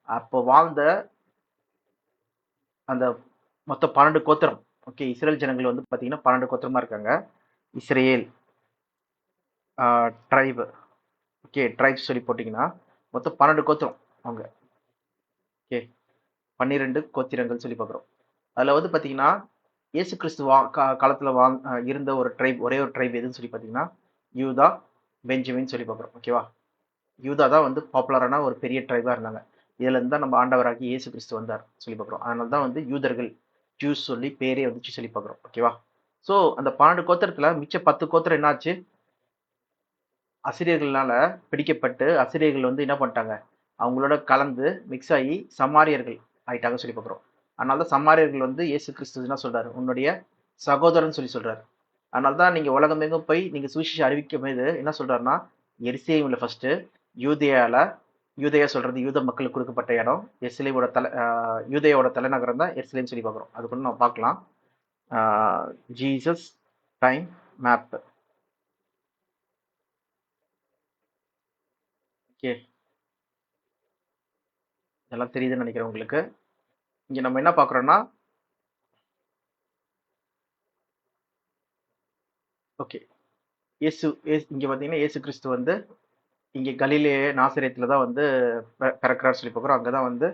அப்போ வாழ்ந்த அந்த மொத்தம் 12 கோத்திரம். ஓகே, இஸ்ரேல் ஜனங்கள் வந்து பார்த்தீங்கன்னா 12 கோத்திரமா இருக்காங்க. Israel tribe. ஓகே, ட்ரைப்ஸ் சொல்லி போட்டிங்கன்னா மொத்தம் 12 கோத்திரம் அவங்க. ஓகே, 12 கோத்திரங்கள் சொல்லி பார்க்குறோம். அதில் வந்து பார்த்தீங்கன்னா இயேசு கிறிஸ்து காலத்தில் இருந்த ஒரு ட்ரைப், ஒரே ஒரு ட்ரைப் எதுன்னு சொல்லி பார்த்தீங்கன்னா யூதா, பெஞ்சமின் சொல்லி பார்க்குறோம். ஓகேவா? யூதா தான் வந்து பாப்புலரான ஒரு பெரிய ட்ரைபாக இருந்தாங்க. இதுல இருந்து தான் நம்ம ஆண்டவராகி இயேசு கிறிஸ்து வந்தார் சொல்லி பார்க்குறோம். அதனால தான் வந்து யூதர்கள், ஜூஸ் சொல்லி பேரே வந்துச்சு சொல்லி பார்க்குறோம். ஓகேவா? ஸோ அந்த 12 கோத்திரத்தில் மிச்ச 10 கோத்திரம் என்னாச்சு? அசிரியர்களால பிடிக்கப்பட்டு அசிரியர்கள் வந்து என்ன பண்ணிட்டாங்க? அவங்களோட கலந்து மிக்ஸ் ஆகி சமாரியர்கள் ஆயிட்டாங்க சொல்லி பார்க்குறோம். அதனால தான் சமாரியர்கள் வந்து இயேசு கிறிஸ்து என்ன சொல்றாரு? உன்னுடைய சகோதரன் சொல்லி சொல்றாரு. அதனால தான் நீங்க உலகமெங்கும் போய் நீங்க சுவிசேஷம் அறிவிக்கும் போது என்ன சொல்றாருன்னா எருசலேம்ல ஃபர்ஸ்ட், யூதேயால, யூதேயா சொல்றது யூத மக்களுக்கு கொடுக்கப்பட்ட இடம். எருசலேமோட யூதேயோட தலைநகரம் தான் எருசலேம் சொல்லி பார்க்குறோம். அது கூட நம்ம பார்க்கலாம். Jesus time map. ஓகே, இதெல்லாம் தெரியுதுன்னு நினைக்கிறேன் உங்களுக்கு. இங்க நம்ம என்ன பார்க்குறோம்னா ஓகே, இங்க பார்த்தீங்கன்னா இயேசு கிறிஸ்து வந்து இங்கே கலிலே நாசரேத்தில் தான் வந்து பிறக்கிறார் சொல்லி பார்க்குறோம். அங்கே தான் வந்து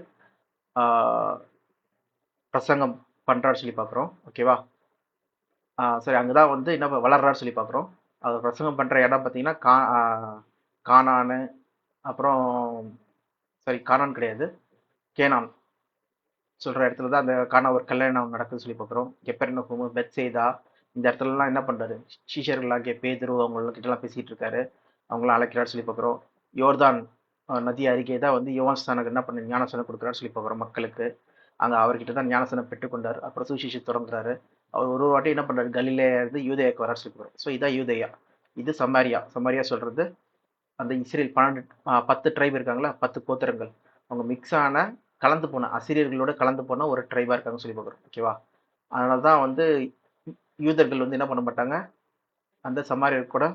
பிரசங்கம் பண்ணுறாரு சொல்லி பார்க்குறோம். ஓகேவா? சரி, அங்கே தான் வந்து என்ன வளர்றாரு சொல்லி பார்க்குறோம். அவர் பிரசங்கம் பண்ணுற இடம் பார்த்தீங்கன்னா கானானு, அப்புறம் சரி கானான் கிடையாது, கேனான் சொல்கிற இடத்துல தான் அந்த ஒரு கல்யாணம் நடக்குது சொல்லி பார்க்குறோம். கெப்பர்நகூம், பெத்சேதா, இந்த இடத்துலலாம் என்ன பண்ணுறாரு? சீஷர்களாகிய பேதுரு அவங்கக்கிட்டலாம் பேசிகிட்டு இருக்காரு. அவங்களாம் அழைக்கிறாரு சொல்லி பார்க்குறோம். யோர்தான் நதி அருகே தான் வந்து யோவான் ஸ்நானகர் என்ன பண்ண ஞானஸ்நானம் கொடுக்குறாரு சொல்லி பார்க்குறோம் மக்களுக்கு. அங்கே அவர்கிட்ட தான் ஞானஸ்நானம் பெற்றுக்கொண்டார். அப்புறம் சுவிசேஷம் தொடங்குறாரு. அவர் ஒரு வாட்டி என்ன பண்ணுறாரு? கலிலேயா இருந்து யூதேயாக்கு வராரு சொல்லி பார்க்குறோம். ஸோ இதான் யூதேயா. இது சமாரியா. சமாரியா சொல்கிறது அந்த இஸ்ரேல் 10 ட்ரைப் இருக்காங்களா, 10 கோத்திரங்கள். அவங்க மிக்ஸ் ஆன கலந்து போன அசிரியர்களோட கலந்து போன ஒரு ட்ரைபாக இருக்காங்கன்னு சொல்லி பார்க்குறோம். ஓகேவா? அதனால தான் வந்து யூதர்கள் வந்து என்ன பண்ண மாட்டாங்க? அந்த சமாரியர் கூட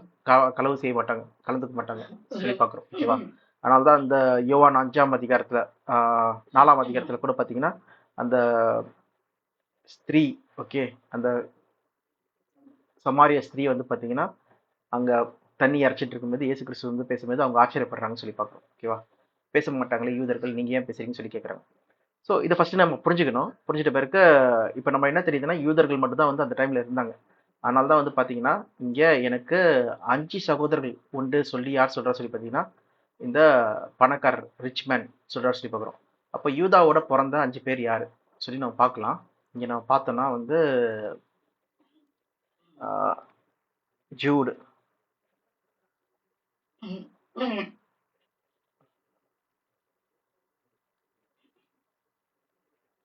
களவு செய்ய மாட்டாங்க, கலந்துக்க மாட்டாங்க சொல்லி பார்க்குறோம். ஓகேவா? அதனால தான் இந்த யோவான் 5ஆம் அதிகாரத்தில் 4ஆம் அதிகாரத்தில் கூட பார்த்தீங்கன்னா அந்த ஸ்திரீ, ஓகே, அந்த சமாரிய ஸ்திரீ வந்து பார்த்தீங்கன்னா அங்கே தண்ணி இறைச்சிட்டு இருக்கும்போது இயேசு கிறிஸ்து வந்து பேசும்போது அவங்க ஆச்சரியப்படுறாங்கன்னு சொல்லி பார்க்குறோம். ஓகேவா? பேச மாட்டாங்களே யூதர்கள், நீங்கள் ஏன் பேசுறீங்கன்னு சொல்லி கேட்குறாங்க. ஸோ இதை ஃபஸ்ட்டு நம்ம புரிஞ்சுக்கணும். புரிஞ்சுட்ட பிறகு இப்போ நம்ம என்ன தெரியுதுன்னா யூதர்கள் மட்டும்தான் வந்து அந்த டைமில் இருந்தாங்க. அதனால தான் வந்து பார்த்தீங்கன்னா இங்கே எனக்கு 5 சகோதரர்கள் உண்டு சொல்லி யார் சொல்கிறா சொல்லி பார்த்தீங்கன்னா இந்த பணக்காரர் ரிச் மேன் சொல்கிறார் சொல்லி பார்க்குறோம். அப்போ யூதாவோட பிறந்த 5 பேர் யார் சொல்லி நம்ம பார்க்கலாம். இங்கே நம்ம பார்த்தோன்னா வந்து ஜூடு,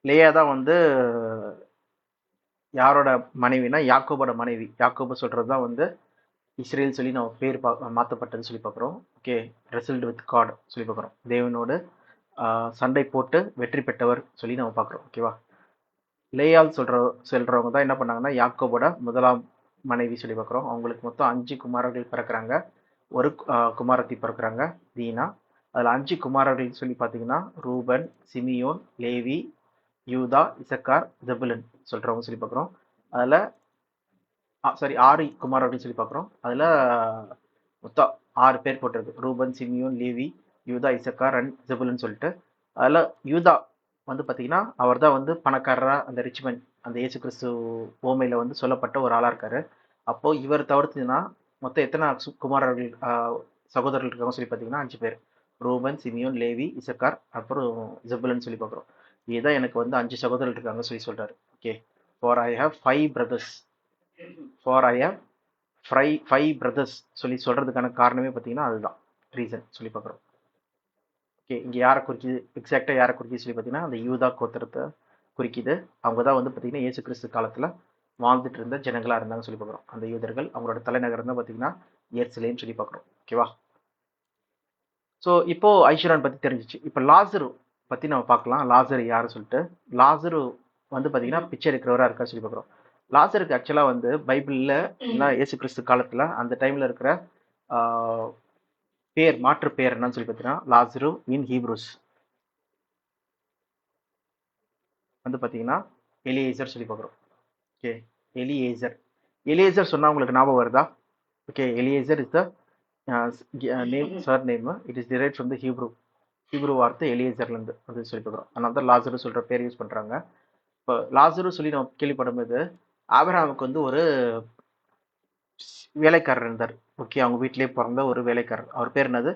லேயா தான் வந்து யாரோட மனைவினா யாக்கோபோட மனைவி. யாக்கோபு சொல்கிறது தான் வந்து இஸ்ரேல் சொல்லி நம்ம பேர் மாற்றப்பட்டது சொல்லி பார்க்குறோம். ஓகே, ரெசல்ட் வித் காட் சொல்லி பார்க்குறோம். தேவனோடு சண்டை போட்டு வெற்றி பெற்றவர் சொல்லி நம்ம பார்க்குறோம். ஓகேவா? லேயால் சொல்கிறவங்க தான் என்ன பண்ணாங்கன்னா யாக்கோபோட முதலாம் மனைவி சொல்லி பார்க்குறோம். அவங்களுக்கு மொத்தம் 5 குமாரர்கள் பிறக்கிறாங்க. ஒரு குமாரத்தி பிறக்கிறாங்க, தீனா. அதில் 5 குமாரர்கள் சொல்லி பார்த்தீங்கன்னா ரூபன், சிமியோன், லேவி, யூதா, இசக்கார், ஜெபுலன் சொல்கிறவங்க சொல்லி பார்க்குறோம். அதில் 6 குமாரர்கள் சொல்லி பார்க்குறோம். அதில் மொத்தம் 6 பேர் போட்டிருக்கு. ரூபன், சிமியோன், லேவி, யூதா, இசக்கார் அண்ட் ஜெபுலன் சொல்லிட்டு. அதில் யூதா வந்து பார்த்தீங்கன்னா அவர் தான் வந்து பணக்காரரா அந்த ரிச்மேன் அந்த இயேசு கிறிஸ்து ஓமையில வந்து சொல்லப்பட்ட ஒரு ஆளா இருக்காரு. அப்போ இவர் தவிர்த்துனா மொத்தம் எத்தனை குமாரர்கள் சகோதரர்கள் இருக்காங்க சொல்லி பார்த்தீங்கன்னா 5 பேர். ரூபன், சிமியோன், லேவி, இசக்கார் அப்புறம் ஜெபுலன் சொல்லி பார்க்குறோம். இதுதான் எனக்கு வந்து 5 சகோதரர்கள் இருக்காங்க சொல்லி சொல்றாரு. Okay, for I have 5 brothers, for I have 5 brothers சொல்லி சொல்றதுக்கான காரணமே பார்த்தீங்கன்னா அதுதான் ரீசன் சொல்லி பார்க்குறோம். ஓகே, இங்கே யாரை குறிக்குது, எக்ஸாக்டாக யாரை குறிக்குது சொல்லி பார்த்தீங்கன்னா அந்த யூதா கோத்திரத்தை குறிக்குது. அவங்க தான் வந்து பார்த்தீங்கன்னா இயேசு கிறிஸ்து காலத்தில் வாழ்ந்துட்டு இருந்த ஜனங்களாக இருந்தாங்கன்னு சொல்லி பார்க்குறோம். அந்த யூதர்கள் அவங்களோட தலைநகரம் தான் பார்த்தீங்கன்னா எருசலேம் சொல்லி பார்க்குறோம். ஓகேவா? ஸோ இப்போ ஐஸ்வர்யான் பற்றி தெரிஞ்சிச்சு. இப்போ லாசரு பற்றி நம்ம பார்க்கலாம். லாசரு யாரு சொல்லிட்டு. லாசரு வந்து பார்த்தீங்கன்னா பிச்சை எடுக்கிறவராக இருக்கா சொல்லி பார்க்குறோம். லாசருக்கு ஆக்சுவலாக வந்து பைபிளில் இல்லை இயேசு கிறிஸ்து காலத்தில் அந்த டைமில் இருக்கிற பேர் மாற்று பேர் என்னன்னு சொல்லி பார்த்தீங்கன்னா லாசரு இன் ஹீப்ரூஸ் வந்து பார்த்தீங்கன்னா எலியேசர் சொல்லி பார்க்குறோம். ஓகே, எலியேசர். எலியேசர் சொன்னால் உங்களுக்கு ஞாபகம் வருதா? Okay, Eliezer is the name, sir name. It is drive from the Hebrew வார்த்தை எலியேசர்லேருந்து அது சொல்லி பார்க்குறோம். அதனால தான் லாசரு சொல்கிற பேர் யூஸ் பண்ணுறாங்க. இப்போ லாசரு சொல்லி நம்ம கேள்விப்படும்போது ஆபிரகாமுக்கு வந்து ஒரு வேலைக்காரர் இருந்தார். ஓகே, அவங்க வீட்டிலேயே பிறந்த ஒரு வேலைக்காரர். அவர் பேர் என்னது?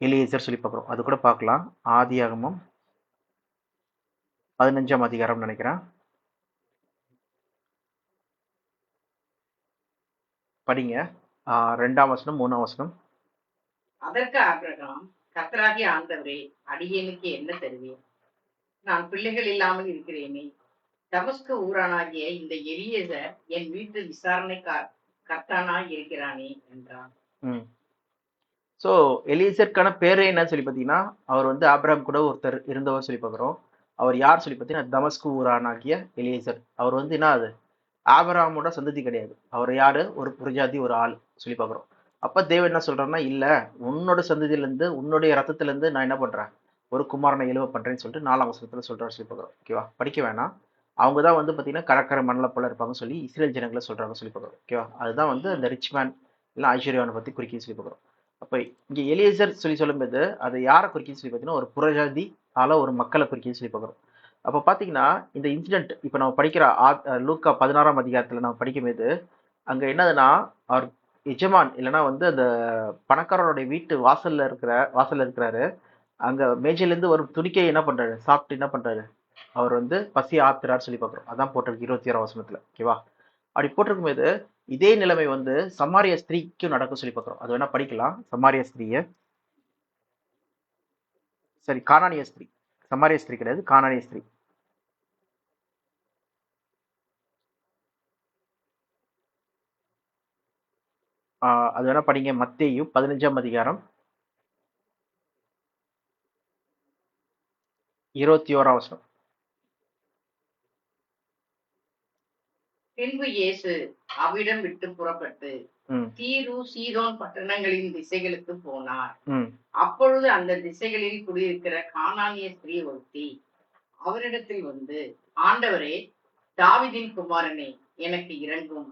எலியேசர் சொல்லி பார்க்குறோம். அது கூட பார்க்கலாம். ஆதியாகமம் 15ஆம் அதிகாரம் நினைக்கிறேன். படிங்க. 2ஆம் வசனம் 3ஆம் வசனம். அதற்கு ஆபிரகாம், கர்த்தராகிய ஆண்டவரே, அடியேனுக்கு என்ன தருவேன்? நான் பிள்ளைகள் இல்லாமல் இருக்கிறேனே. தமஸ்கு ஊரானாகிய இந்த எலியேசர் என் வீட்டு விசாரணை கர்த்தானாய் இருக்கிறானே என்றான். ஸோ எலியேசருக்கான பேரே என்னன்னு சொல்லி பார்த்தீங்கன்னா அவர் வந்து ஆபிரகாம் கூட ஒருத்தர் இருந்தவர் சொல்லி பார்க்குறோம். அவர் யார் சொல்லி பார்த்தீங்கன்னா தமஸ்கு ஊரானாகிய எலியேசர். அவர் வந்து என்ன அது ஆபிரகாமோட சந்ததி கிடையாது. அவர் யாரு? ஒரு புரஜாதி, ஒரு ஆள் சொல்லி பார்க்குறோம். அப்போ தேவன் என்ன சொல்றாருன்னா, இல்லை உன்னோட சந்ததியிலேருந்து உன்னுடைய ரத்தத்திலேருந்து நான் என்ன பண்ணுறேன், ஒரு குமாரனை எழுவ பண்ணுறேன்னு சொல்லிட்டு 4ஆம் வசனத்தில் சொல்கிறாரு சொல்லி பார்க்குறோம். ஓகேவா? படிக்க வேணாம். அவங்க தான் வந்து பார்த்தீங்கன்னா கடற்கரை மணலை போல இருப்பாங்கன்னு சொல்லி இஸ்ரேல் ஜனங்களை சொல்கிறாங்க சொல்லி பார்க்குறோம். ஓகேவா? அதுதான் வந்து அந்த ரிச் மேன் இல்லை ஐஸ்வர்யாவை பற்றி குறிக்கின்னு சொல்லி பார்க்குறோம். அப்போ இங்கே எலியேசர் சொல்லி சொல்லும்போது அது யாரை குறிக்கின்னு சொல்லி பார்த்தீங்கன்னா ஒரு புரஜாதி ஆள ஒரு மக்களை குறிக்கின்னு சொல்லி பார்க்குறோம். அப்போ பார்த்தீங்கன்னா இந்த இன்சிடென்ட் இப்போ நம்ம படிக்கிற லூக்கா 16ஆம் அதிகாரத்தில் நம்ம படிக்கும்போது அங்கே என்னதுன்னா அவர் எஜமான் இல்லைன்னா வந்து அந்த பணக்காரருடைய வீட்டு வாசல்ல இருக்கிறாரு. அங்கே மேஜையிலேருந்து ஒரு துணிக்கை என்ன பண்ணுறாரு, சாப்பிட்டு என்ன பண்ணுறாரு, அவர் வந்து பசி ஆத்துறாரு சொல்லி பார்க்குறோம். அதான் போட்டிருக்கு 21ஆம் வசனத்தில். ஓகேவா? அப்படி போட்டிருக்கும் போது இதே நிலைமை வந்து சமாரிய ஸ்திரீக்கும் நடக்கும் சொல்லி பார்க்குறோம். அது வேணா படிக்கலாம். சமாரிய ஸ்திரீய, சரி கானானிய ஸ்திரீ, சமாரிய ஸ்திரீ கிடையாது, கானானிய ஸ்திரீ. அது வேணா படிங்க. மத்தேயு 15ஆம் அதிகாரம் 21ஆம் வசனம். பின்பு இயேசு அவ்விடம் விட்டு புறப்பட்டு தீரு சீதோன் பட்டணங்களின் திசைகளுக்கு போனார். அப்பொழுது அந்த திசைகளில் குடியிருக்கிற கானானிய ஸ்திரீ ஒருத்தி அவரிடத்தில் வந்து, ஆண்டவரே, தாவீதின் குமாரனே, எனக்கு இரங்கும்,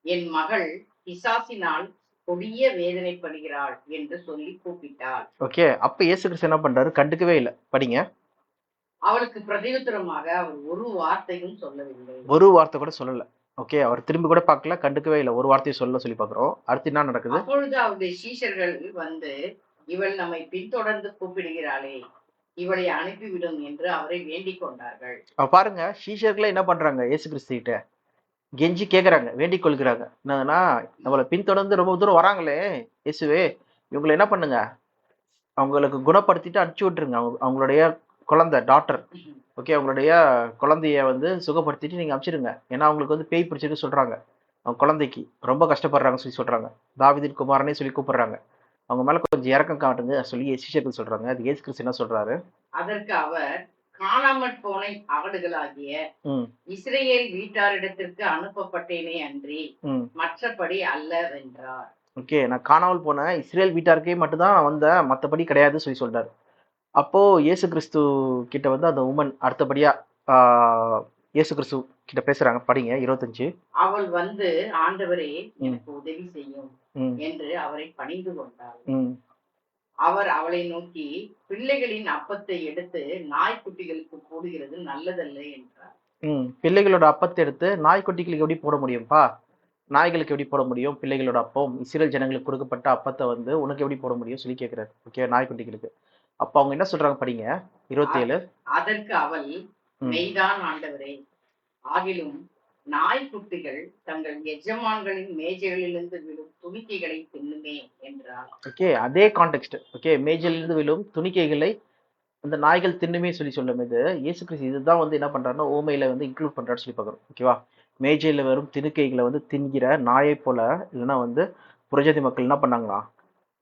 என் மகள் பிசாசினால் கொடிய வேதனைப்படுகிறாள் என்று சொல்லி கூப்பிட்டாள். ஓகே, அப்ப இயேசு கிறிஸ்து என்ன பண்றாரு? கண்டுக்கவே இல்லை. படிங்க. அவளுக்கு பிரதியுத்தரமாக அவர் ஒரு வார்த்தையும் சொல்லவில்லை. ஒரு வார்த்தை கூட சொல்லல. ஓகே, அவர் திரும்பி கூட பார்க்கல, கண்டுக்கவே இல்லை, ஒரு வார்த்தையை சொல்ல சொல்லி பார்க்கிறோம். அடுத்து என்ன நடக்குது? அப்பொழுது அவருடைய சீஷர்கள் வந்து, இவள் நம்மை பின்தொடர்ந்து கூப்பிடுகிறாளே, இவளை அனுப்பிவிடும் என்று அவரை வேண்டிக் கொண்டார்கள். பாருங்க, சீஷர்களே என்ன பண்றாங்க, இயேசு கிறிஸ்து கிட்ட கெஞ்சி கேட்கறாங்க, வேண்டிக் கொள்கிறாங்க. என்னன்னா, நம்மளை பின்தொடர்ந்து ரொம்ப தூரம் வராங்களே இயேசுவே, இவங்களை என்ன பண்ணுங்க, அவங்களுக்கு குணப்படுத்திட்டு அனுப்பிச்சு விட்டுருங்க. அவங்களுடைய குழந்தை டாக்டர், ஓகே, அவங்களுடைய குழந்தைய வந்து சுகப்படுத்திட்டு நீங்க அனுப்பிச்சிருங்க. ஏன்னா அவங்களுக்கு வந்து பேய் பிடிச்சிருக்கு சொல்றாங்க. அவங்க குழந்தைக்கு ரொம்ப கஷ்டப்படுறாங்க சொல்லி சொல்றாங்க. தாவீதின் குமாரனே சொல்லி கூப்பிடுறாங்க. அவங்க மேல கொஞ்சம் இறக்கம் காட்டுங்க சொல்லி சீஷர்கள் சொல்றாங்க. அது இயேசு கிறிஸ்து என்ன சொல்றாரு? அதற்கு அவர், காணாமற் போன ஆடுகளாகிய இஸ்ரேல் வீட்டாரிடத்திற்கு அனுப்பப்பட்டேனே அன்றி மற்றபடி அல்ல என்றார். ஓகே, நான் காணாமல் போன இஸ்ரேல் வீட்டாருக்கே மட்டும்தான் நான் வந்தேன், மற்றபடி கிடையாது சொல்லி சொல்றாரு. அப்போ இயேசு கிறிஸ்து கிட்ட வந்து அந்த உமன் அடுத்தபடியா இயேசு கிறிஸ்து கிட்ட பேசுறாங்க. படிங்க 25. அவள் வந்து, ஆண்டவரே எனக்கு உதவி செய்யும் என்று அவரை பணிந்து கொண்டாள். அவர் அவளை நோக்கி, பிள்ளைகளின் அப்பத்தை எடுத்து நாய்க்குட்டிகளுக்கு போடுகிறது நல்லதல்ல என்றார். பிள்ளைகளோட அப்பத்தை எடுத்து நாய்க்குட்டிகளுக்கு எப்படி போட முடியும்ப்பா? நாய்களுக்கு எப்படி போட முடியும் பிள்ளைகளோட அப்பம்? இஸ்ரேல் ஜனங்களுக்கு கொடுக்கப்பட்ட அப்பத்தை வந்து உனக்கு எப்படி போட முடியும் சொல்லி கேட்கிறாரு. ஓகே, நாய்க்குட்டிகளுக்கு. அப்ப அவங்க என்ன சொல்றாங்க படிங்க 27. அதற்கு அவள், மெய்தான் ஆண்டவரே, ஆகிலும் நாய்க்குட்டிகள் தங்கள் எஜமான்களின் மேஜைகளிலிருந்து விழும் துணிக்கைகளை தின்னுமே என்றார். ஓகே, அதே கான்டெக்ட். ஓகே, மேஜையிலிருந்து விழும் துணிக்கைகளை அந்த நாய்கள் தின்னுமே சொல்லி சொல்லும் இது இயேசு கிறிஸ்து இதுதான் வந்து என்ன பண்றாருன்னா ஓமையில வந்து இன்க்ளூட் பண்றாரு சொல்லி பார்க்குறோம். ஓகேவா, மேஜையில வரும் திணுக்கைகளை வந்து தின்கிற நாயை போல இல்லைன்னா வந்து புரஜாதி மக்கள் என்ன பண்ணாங்களா,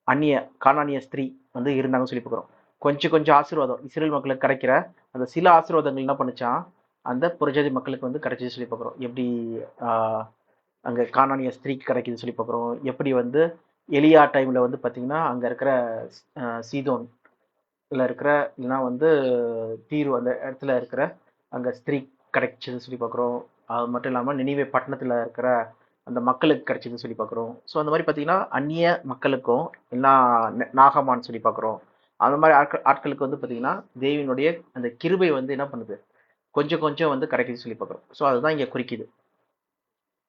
அந்நிய கானானிய ஸ்திரீ வந்து இருந்தாங்கன்னு சொல்லி பார்க்குறோம். கொஞ்சம் கொஞ்சம் ஆசீர்வாதம் இஸ்ரேல் மக்களுக்கு கிடைக்கிற அந்த சில ஆசீர்வாதங்கள் என்ன பண்ணுச்சான் அந்த புரஜாதி மக்களுக்கு வந்து கிடைச்சது சொல்லி பார்க்குறோம். எப்படி அங்கே கானானிய ஸ்திரீக்கு கிடைக்குது சொல்லி பார்க்குறோம். எப்படி வந்து எலியா டைமில் வந்து பார்த்தீங்கன்னா அங்கே இருக்கிற சீதோன் இருக்கிற இல்லைன்னா வந்து தீரு அந்த இடத்துல இருக்கிற அங்கே ஸ்திரீ கிடைச்சதுன்னு சொல்லி பார்க்குறோம். அது மட்டும் இல்லாமல் நினைவே பட்டணத்தில் இருக்கிற அந்த மக்களுக்கு கிடைச்சதுன்னு சொல்லி பார்க்குறோம். ஸோ அந்த மாதிரி பார்த்தீங்கன்னா அந்நிய மக்களுக்கும் எல்லாம் நாகமான்னு சொல்லி பார்க்குறோம். அந்த மாதிரி ஆட்களுக்கு வந்து பார்த்தீங்கன்னா தேவியினுடைய அந்த கிருபை வந்து என்ன பண்ணுது, கொஞ்சம் கொஞ்சம் வந்து கிடைக்குது சொல்லி பார்க்குறோம். ஸோ அதுதான் இங்கே குறிக்குது.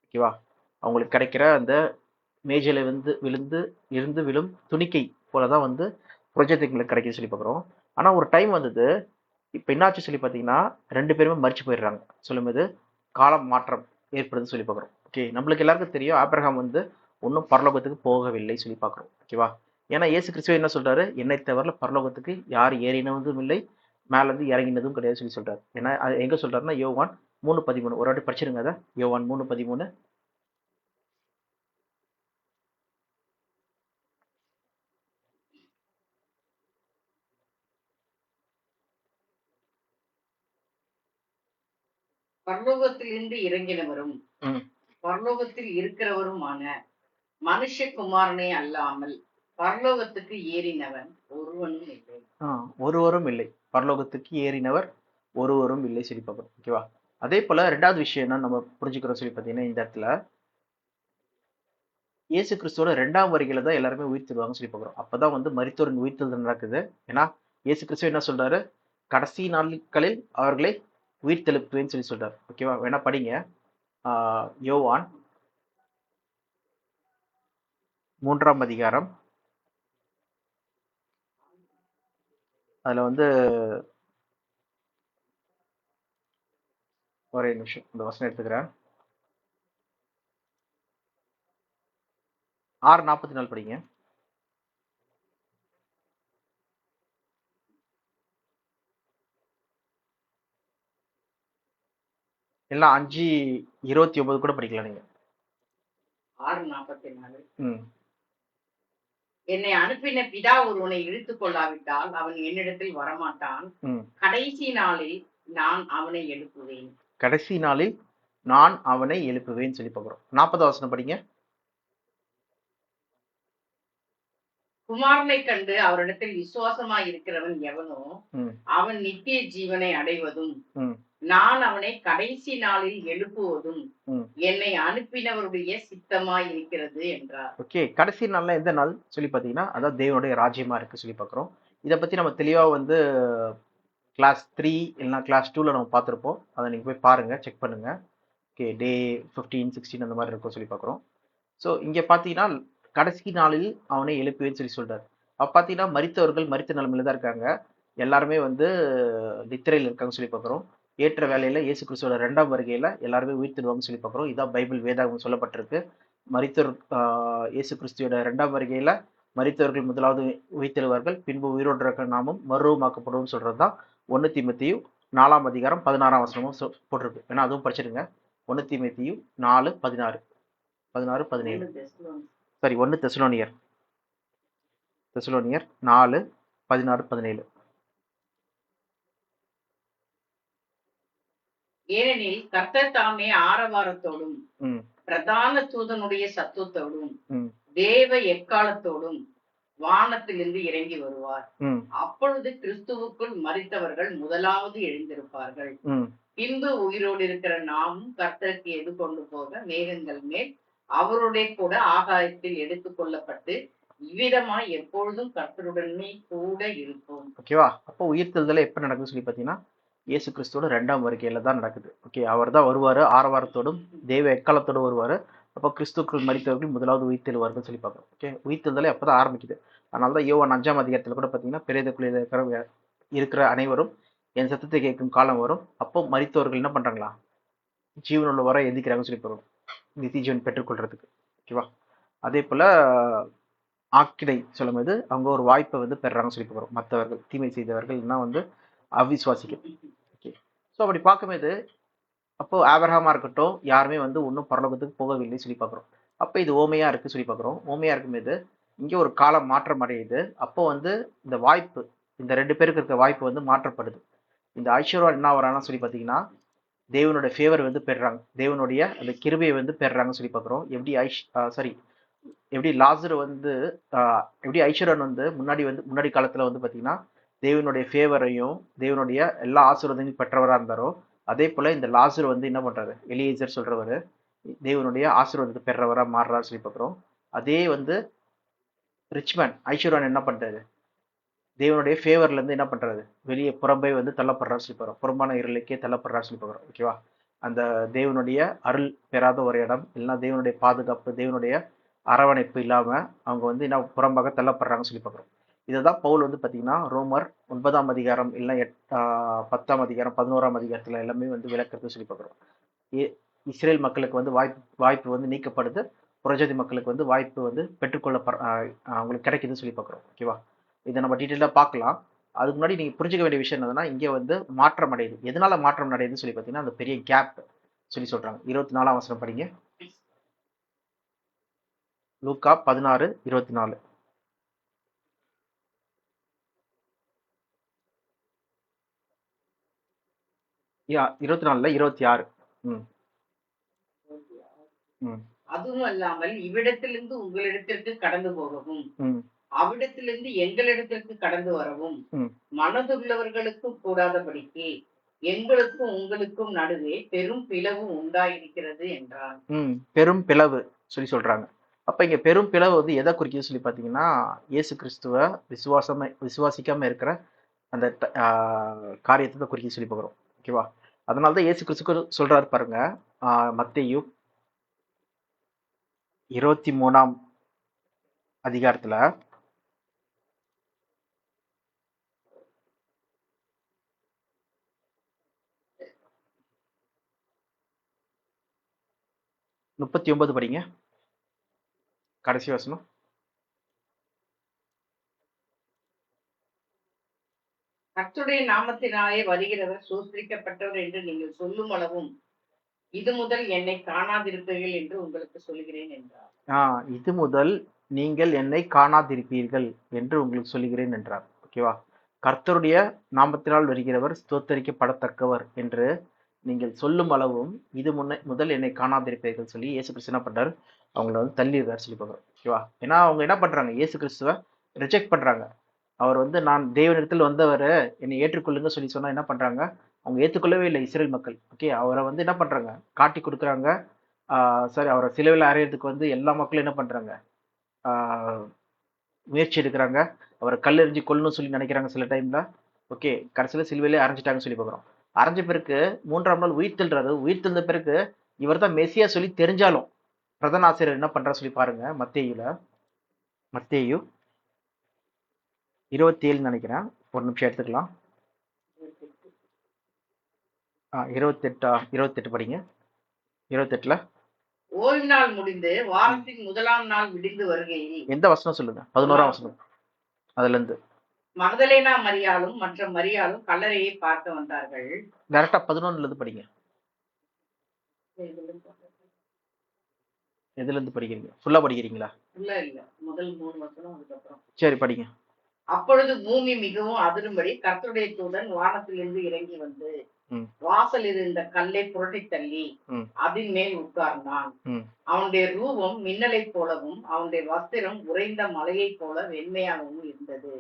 ஓகேவா, அவங்களுக்கு கிடைக்கிற அந்த மேஜையில வந்து இருந்து விழும் துணிக்கை போலதான் வந்து ப்ரொஜெக்டுங்களுக்கு கிடைக்குது சொல்லி பார்க்குறோம். ஆனால் ஒரு டைம் வந்தது, இப்போ என்னாச்சு சொல்லி பார்த்தீங்கன்னா 2 பேருமே மறிச்சு போயிடுறாங்க. சொல்லும்போது காலம் மாற்றம் ஏற்படுதுன்னு சொல்லி பார்க்குறோம். ஓகே, நம்மளுக்கு எல்லாருக்கும் தெரியும் ஆபிரகாம் வந்து ஒன்றும் பரலோகத்துக்கு போகவில்லை சொல்லி பார்க்குறோம். ஓகேவா, ஏன்னா இயேசு கிறிஸ்துவ என்ன சொல்றாரு, என்னை தவிர பரலோகத்துக்கு யார் ஏறினதும் இல்லை, மேலேருந்து இறங்கினதும் கிடையாது சொல்லி சொல்றாரு. ஏன்னா அது எங்க சொல்றாருன்னா யோவான் 3:13. ஒரு வாட்டி படிச்சிருங்க அதை, யோவான் 3:13. பரலோகத்திலிருந்து இறங்கினவரும் பரலோகத்தில் இருக்கிறவருமான மனுஷகுமாரனே அல்லாமல் பரலோகத்துக்கு ஏறினவன் ஒருவனும் இல்லை. ஒருவரும் இல்லை, பரலோகத்துக்கு ஏறினவர் ஒருவரும் இல்லை சொல்லி பார்க்கணும். ஓகேவா, அதே போல ரெண்டாவது விஷயம் என்ன நம்ம புரிஞ்சுக்கிறோம் சொல்லி பார்த்தீங்கன்னா இந்த இடத்துல இயேசு கிறிஸ்துவோட 2ஆம் வருகையில தான் எல்லாருமே உயிர் தருவாங்க சொல்லி பார்க்குறோம். அப்பதான் வந்து மரித்தோரின் உயிர்த்தெழுதல் நடக்குது. ஏன்னா இயேசு கிறிஸ்து என்ன சொல்றாரு, கடைசி நாட்களில் அவர்களை உயிர் தெழுப்புவேன்னு சொல்லி சொல்றாரு. ஓகேவா, வேணா படிங்க யோவான் 3ஆம் அதிகாரம். அதுல வந்து ஒரே நிமிஷம் இந்த வசனம் எடுத்துக்கிறேன். 6:44 படிங்க. எல்லாம் 5:29 கூட படிக்கலாம் நீங்க. 6:44. என்னை அனுப்பின பிதா ஒருவனை இழுத்துக் கொள்ளாவிட்டால் அவன் என்னிடத்தில் வரமாட்டான். கடைசி நாளில் நான் அவனை எழுப்புவேன். கடைசி நாளில் நான் அவனை எழுப்புவேன் சொல்லி பார்க்கிறோம். 40 வசனம் படிங்க. குமாரனை கண்டு அவரிடத்தில் விசுவாசமாய் இருக்கிறவன் எவனோ அவன் நித்திய ஜீவனை அடைவதும் நான் அவனை கடைசி நாளில் எழுப்புவதும் என்னை அனுப்பினவருடைய சித்தமாய் இருக்கிறது என்றார். ஓகே, கடைசி நாள்ல எந்த நாள் சொல்லி பார்த்தீங்கன்னா அதான் தேவனுடைய ராஜ்யமா இருக்கு சொல்லி பார்க்குறோம். இதை பத்தி நம்ம தெளிவா வந்து கிளாஸ் 3 இல்லைன்னா கிளாஸ் 2ல நம்ம பார்த்துருப்போம். அதை நீங்க போய் பாருங்க, செக் பண்ணுங்க. ஓகே, டே 15, 16 அந்த மாதிரி இருக்கும் சொல்லி பார்க்குறோம். ஸோ இங்க பார்த்தீங்கன்னா கடைசி நாளில் அவனை எழுப்புவேன்னு சொல்லி சொல்றாரு. அப்ப பார்த்தீங்கன்னா மரித்தவர்கள் மரித்த நிலைமையில தான் இருக்காங்க. எல்லாருமே வந்து நித்திரையில் இருக்காங்க சொல்லி பார்க்குறோம். ஏற்ற வேலையில இயேசு கிறிஸ்துவோட 2ஆம் வருகையில எல்லாருமே உயிர்த்தெழுவாங்கன்னு சொல்லி பார்க்குறோம். இதான் பைபிள் வேதாகம் சொல்லப்பட்டிருக்கு. மரித்தவர் இயேசு கிறிஸ்துவோட 2ஆம் வருகையில மரித்தவர்கள் முதலாவது உயிர்த்தெழுவார்கள், பின்பு உயிரோடு இருக்கிற நாமும் மறுரூபமாக்கப்படும் சொல்றதுதான் 1 தீமோத்தேயு 4ஆம் அதிகாரம் 16ஆம் வசனமும் போட்டிருக்கு. ஏன்னா அதுவும் படிச்சிருங்க. 1 தீமோத்தேயு 4:16, 16, 17. சாரி, 1 தெசலோனியர் 4:16, 17. ஏனெனில் கர்த்தர் தாமே ஆரவாரத்தோடும் பிரதான தூதனுடைய சத்தத்தோடும் தேவ எக்காலத்தோடும் வானத்திலிருந்து இறங்கி வருவார். அப்பொழுது கிறிஸ்துவுக்குள் மரித்தவர்கள் முதலாவது எழுந்திருப்பார்கள். பின்பு உயிரோடு இருக்கிற நாமும் கர்த்தருக்கு எது கொண்டு போக மேகங்கள் மேல் அவருடைய கூட ஆகாயத்தில் எடுத்துக் கொள்ளப்பட்டு இவ்விதமாய் எப்பொழுதும் கர்த்தருடனே கூட இருக்கும். ஓகேவா? அப்போ உயிர்த்தெழுதல் எப்ப நடக்குதுன்னு சொல்லி பாத்தீங்கன்னா இயேசு கிறிஸ்துவோட 2ஆம் வருகையில தான் நடக்குது. ஓகே, அவர் தான் வருவாரு, ஆரவாரத்தோடும் தேவ எக்காலத்தோடும் வருவாரு. அப்போ கிறிஸ்துக்குள் மரித்தவர்கள் முதலாவது உயிர்த்தெழுவார்கள் சொல்லி பார்க்கணும். ஓகே, உயிர்த்தெழுதலே அப்பதான் ஆரம்பிக்குது. அதனாலதான் யோவான் 5ஆம் அதிகாரத்துல கூட பாத்தீங்கன்னா பிரேதக்குழியில இருக்கிற அனைவரும் என் சத்தத்தை கேட்கும் காலம் வரும், அப்போ மரித்தவர்கள் என்ன பண்றாங்களா, ஜீவனுள்ள வர எந்திக்கிறாங்கன்னு சொல்லி பார்க்கணும், நித்தி ஜீவன் பெற்றுக்கொள்றதுக்கு. ஓகேவா? அதே போல ஆக்கிடை சொல்லும் போது அவங்க ஒரு வாய்ப்பை வந்து பெறாங்கன்னு சொல்லி பார்க்குறோம். மற்றவர்கள் தீமை செய்தவர்கள்னா வந்து அவிசுவாசிகள். ஓகே, ஸோ அப்படி பார்க்கும்போது அப்போ ஆபிரகாமா இருக்கட்டும் யாருமே வந்து இன்னும் பரலோகத்துக்கு போகவில்லை சொல்லி பார்க்குறோம். அப்போ இது ஓமையா இருக்கு சொல்லி பார்க்குறோம். ஓமையா இருக்கும்போது இங்கே ஒரு காலம் மாற்றம் அடையுது. அப்போ வந்து இந்த வாய்ப்பு, இந்த 2 பேருக்கு இருக்க வாய்ப்பு வந்து மாற்றப்படுது. இந்த ஐஸ்வர்யா என்ன வரான்னு சொல்லி பார்த்தீங்கன்னா தேவனுடைய ஃபேவர் வந்து பெறுறாங்க, தேவனுடைய அந்த கிருபையை வந்து பெறுறாங்கன்னு சொல்லி பார்க்குறோம். எப்படி லாசர் வந்து எப்படி ஐஸ்வர்யன் வந்து முன்னாடி காலத்துல வந்து பார்த்தீங்கன்னா தேவனுடைய ஃபேவரையும் தேவனுடைய எல்லா ஆசீர்வாதங்களையும் பெற்றவராக இருந்தாரோ, அதே போல இந்த லாசர் வந்து என்ன பண்றாரு, எலியேசர் சொல்றவரு தேவனுடைய ஆசீர்வாதத்தை பெறவரா மாறுறாரு சொல்லி பார்க்குறோம். அதே வந்து ரிச்மேன் ஐஸ்வர்யன் என்ன பண்றாரு, தேவனுடைய ஃபேவர்ல இருந்து என்ன பண்றாரு, வெளியே புறம்பை வந்து தள்ளப்படுறாரு சொல்லி பார்க்குறோம், புறம்பான இருளுக்கே தள்ளப்படுறாரு சொல்லி பார்க்குறோம். ஓகேவா? அந்த தேவனுடைய அருள் பெறாத ஒரு இடம், இல்லைன்னா தேவனுடைய பாதுகாப்பு, தேவனுடைய அரவணைப்பு இல்லாம அவங்க வந்து என்ன புறம்பாக தள்ளப்படுறாங்கன்னு சொல்லி பார்க்குறோம். இதுதான் பவுல் வந்து பார்த்தீங்கன்னா ரோமர் 9ஆம் அதிகாரம் இல்லை 10ஆம் அதிகாரம் 11ஆம் அதிகாரத்துல எல்லாமே வந்து விளக்கத்தை சொல்லி பார்க்குறோம். இஸ்ரேல் மக்களுக்கு வந்து வாய்ப்பு வந்து நீக்கப்படுது, புரஜாதி மக்களுக்கு வந்து வாய்ப்பு வந்து அவங்களுக்கு கிடைக்குதுன்னு சொல்லி பார்க்குறோம். ஓகேவா? இதை நம்ம டீட்டெயிலாக பார்க்கலாம். அதுக்கு முன்னாடி நீங்கள் புரிஞ்சுக்க வேண்டிய விஷயம் என்னதுன்னா, இங்கே வந்து மாற்றம் அடையுது. எதனால மாற்றம் அடையுதுன்னு சொல்லி பார்த்தீங்கன்னா அந்த பெரிய கேப் சொல்லி சொல்றாங்க. 24ஆம் வசனம் படிங்க, லூக்கா 16:24. 24 26. அதுவும் அல்லாமல் இவ்விடத்திலிருந்து உங்களிடத்திற்கு கடந்து போகவும் அவ்விடத்திலிருந்து எங்களிடத்திற்கு கடந்து வரவும் மனதுள்ளவர்களுக்கும் கூடாதபடிக்கு எங்களுக்கும் உங்களுக்கும் நடுவே பெரும் பிளவு உண்டாயிருக்கிறது என்றார். பெரும் பிளவு சொல்லி சொல்றாங்க. அப்ப இங்க பெரும் பிளவு வந்து எதை குறிக்குது சொல்லி பாத்தீங்கன்னா இயேசு கிறிஸ்துவ விசுவாசிக்காம இருக்கிற அந்த காரியத்தை குறிக்க சொல்லி பார்க்குறோம். ஓகேவா? அதனாலதான் இயேசு கிறிஸ்து சொல்றாரு பாருங்க, மத்தேயு 23ஆம் அதிகாரத்துல 39 படிங்க, கடைசி வசனம். கர்த்தருடைய நாமத்தினாலே வருகிறவர் சோஸ்திரிக்கப்பட்டவர் என்று நீங்கள் சொல்லும் அளவும் இது முதல் என்னை காணாதிருப்பீர்கள் என்று உங்களுக்கு சொல்கிறேன் என்றார். இது முதல் நீங்கள் என்னை காணாதிருப்பீர்கள் என்று உங்களுக்கு சொல்கிறேன் என்றார். ஓகேவா? கர்த்தருடைய நாமத்தினால் வருகிறவர் ஸ்தோத்தரிக்கப்படத்தக்கவர் என்று நீங்கள் சொல்லும் அளவும் இது முதல் என்னை காணாதிருப்பீர்கள் சொல்லி இயேசு கிறிஸ்து என்ன பண்றாரு, அவங்கள வந்து தள்ளிடுறாரு சொல்லி பார்க்குறோம். ஓகேவா? ஏன்னா அவங்க என்ன பண்றாங்க, இயேசு கிறிஸ்துவ ரிஜெக்ட் பண்றாங்க. அவர் வந்து நான் தேவனிடத்தில் வந்தவர், என்னை ஏற்றுக்கொள்ளுங்க சொல்லி சொன்னா என்ன பண்றாங்க, அவங்க ஏற்றுக்கொள்ளவே இல்லை இஸ்ரேல் மக்கள். ஓகே, அவரை வந்து என்ன பண்றாங்க, காட்டி கொடுக்குறாங்க. சரி, அவரை சிலுவையில் அறையிறதுக்கு வந்து எல்லா மக்களும் என்ன பண்றாங்க, முயற்சி எடுக்கிறாங்க. அவரை கல் எறிஞ்சு கொல்லணும்னு சொல்லி நினைக்கிறாங்க சில டைம்ல. ஓகே, கடைசியில சிலுவையிலே அரைஞ்சிட்டாங்கன்னு சொல்லி பார்க்குறோம். அரைஞ்ச பிறகு 3ஆம் நாள் உயிர் தெழுறாரு. உயிர் தெழுந்த பிறகு இவர் தான் மெசியா சொல்லி தெரிஞ்சாலும் பிரதான ஆசிரியர் என்ன பண்றா சொல்லி பாருங்க. மத்தேயு 27 நினைக்கிறேன், ஒரு நிமிஷம் எடுத்துக்கலாம். 28 படிங்க. 28ல ஓய்வு நாள் முடிந்து வாரத்தின் முதலாம் நாள் விடிந்து வருகையில் எந்த வசனம் சொல்லுங்க, 11ஆம் வசனம். அதுல இருந்து மகதலேனா மரியாளும் மற்ற மரியாளும் கல்லறையை பார்க்க வந்தார்கள். டைரக்டா 11ல இருந்து படிங்க. எதுல இருந்து படிக்கிறீங்க, ஃபுல்லா படிக்கிறீங்களா? இல்ல, முதல் 3 வசனம் அதுக்கப்புறம். சரி, படிங்க. அப்பொழுது பூமி மிகவும் அதிரும்படி கர்த்தருடைய தூதன் வானத்திலிருந்து இறங்கி வந்து வாசல் இருந்த கல்லை புரட்டி தள்ளி அதன் மேல் உட்கார்ந்தான். அவனுடைய ரூபம் மின்னலை போலவும் அவனுடைய வஸ்திரம் உறைந்த மலையை போல வெண்மையாகவும் இருந்தது.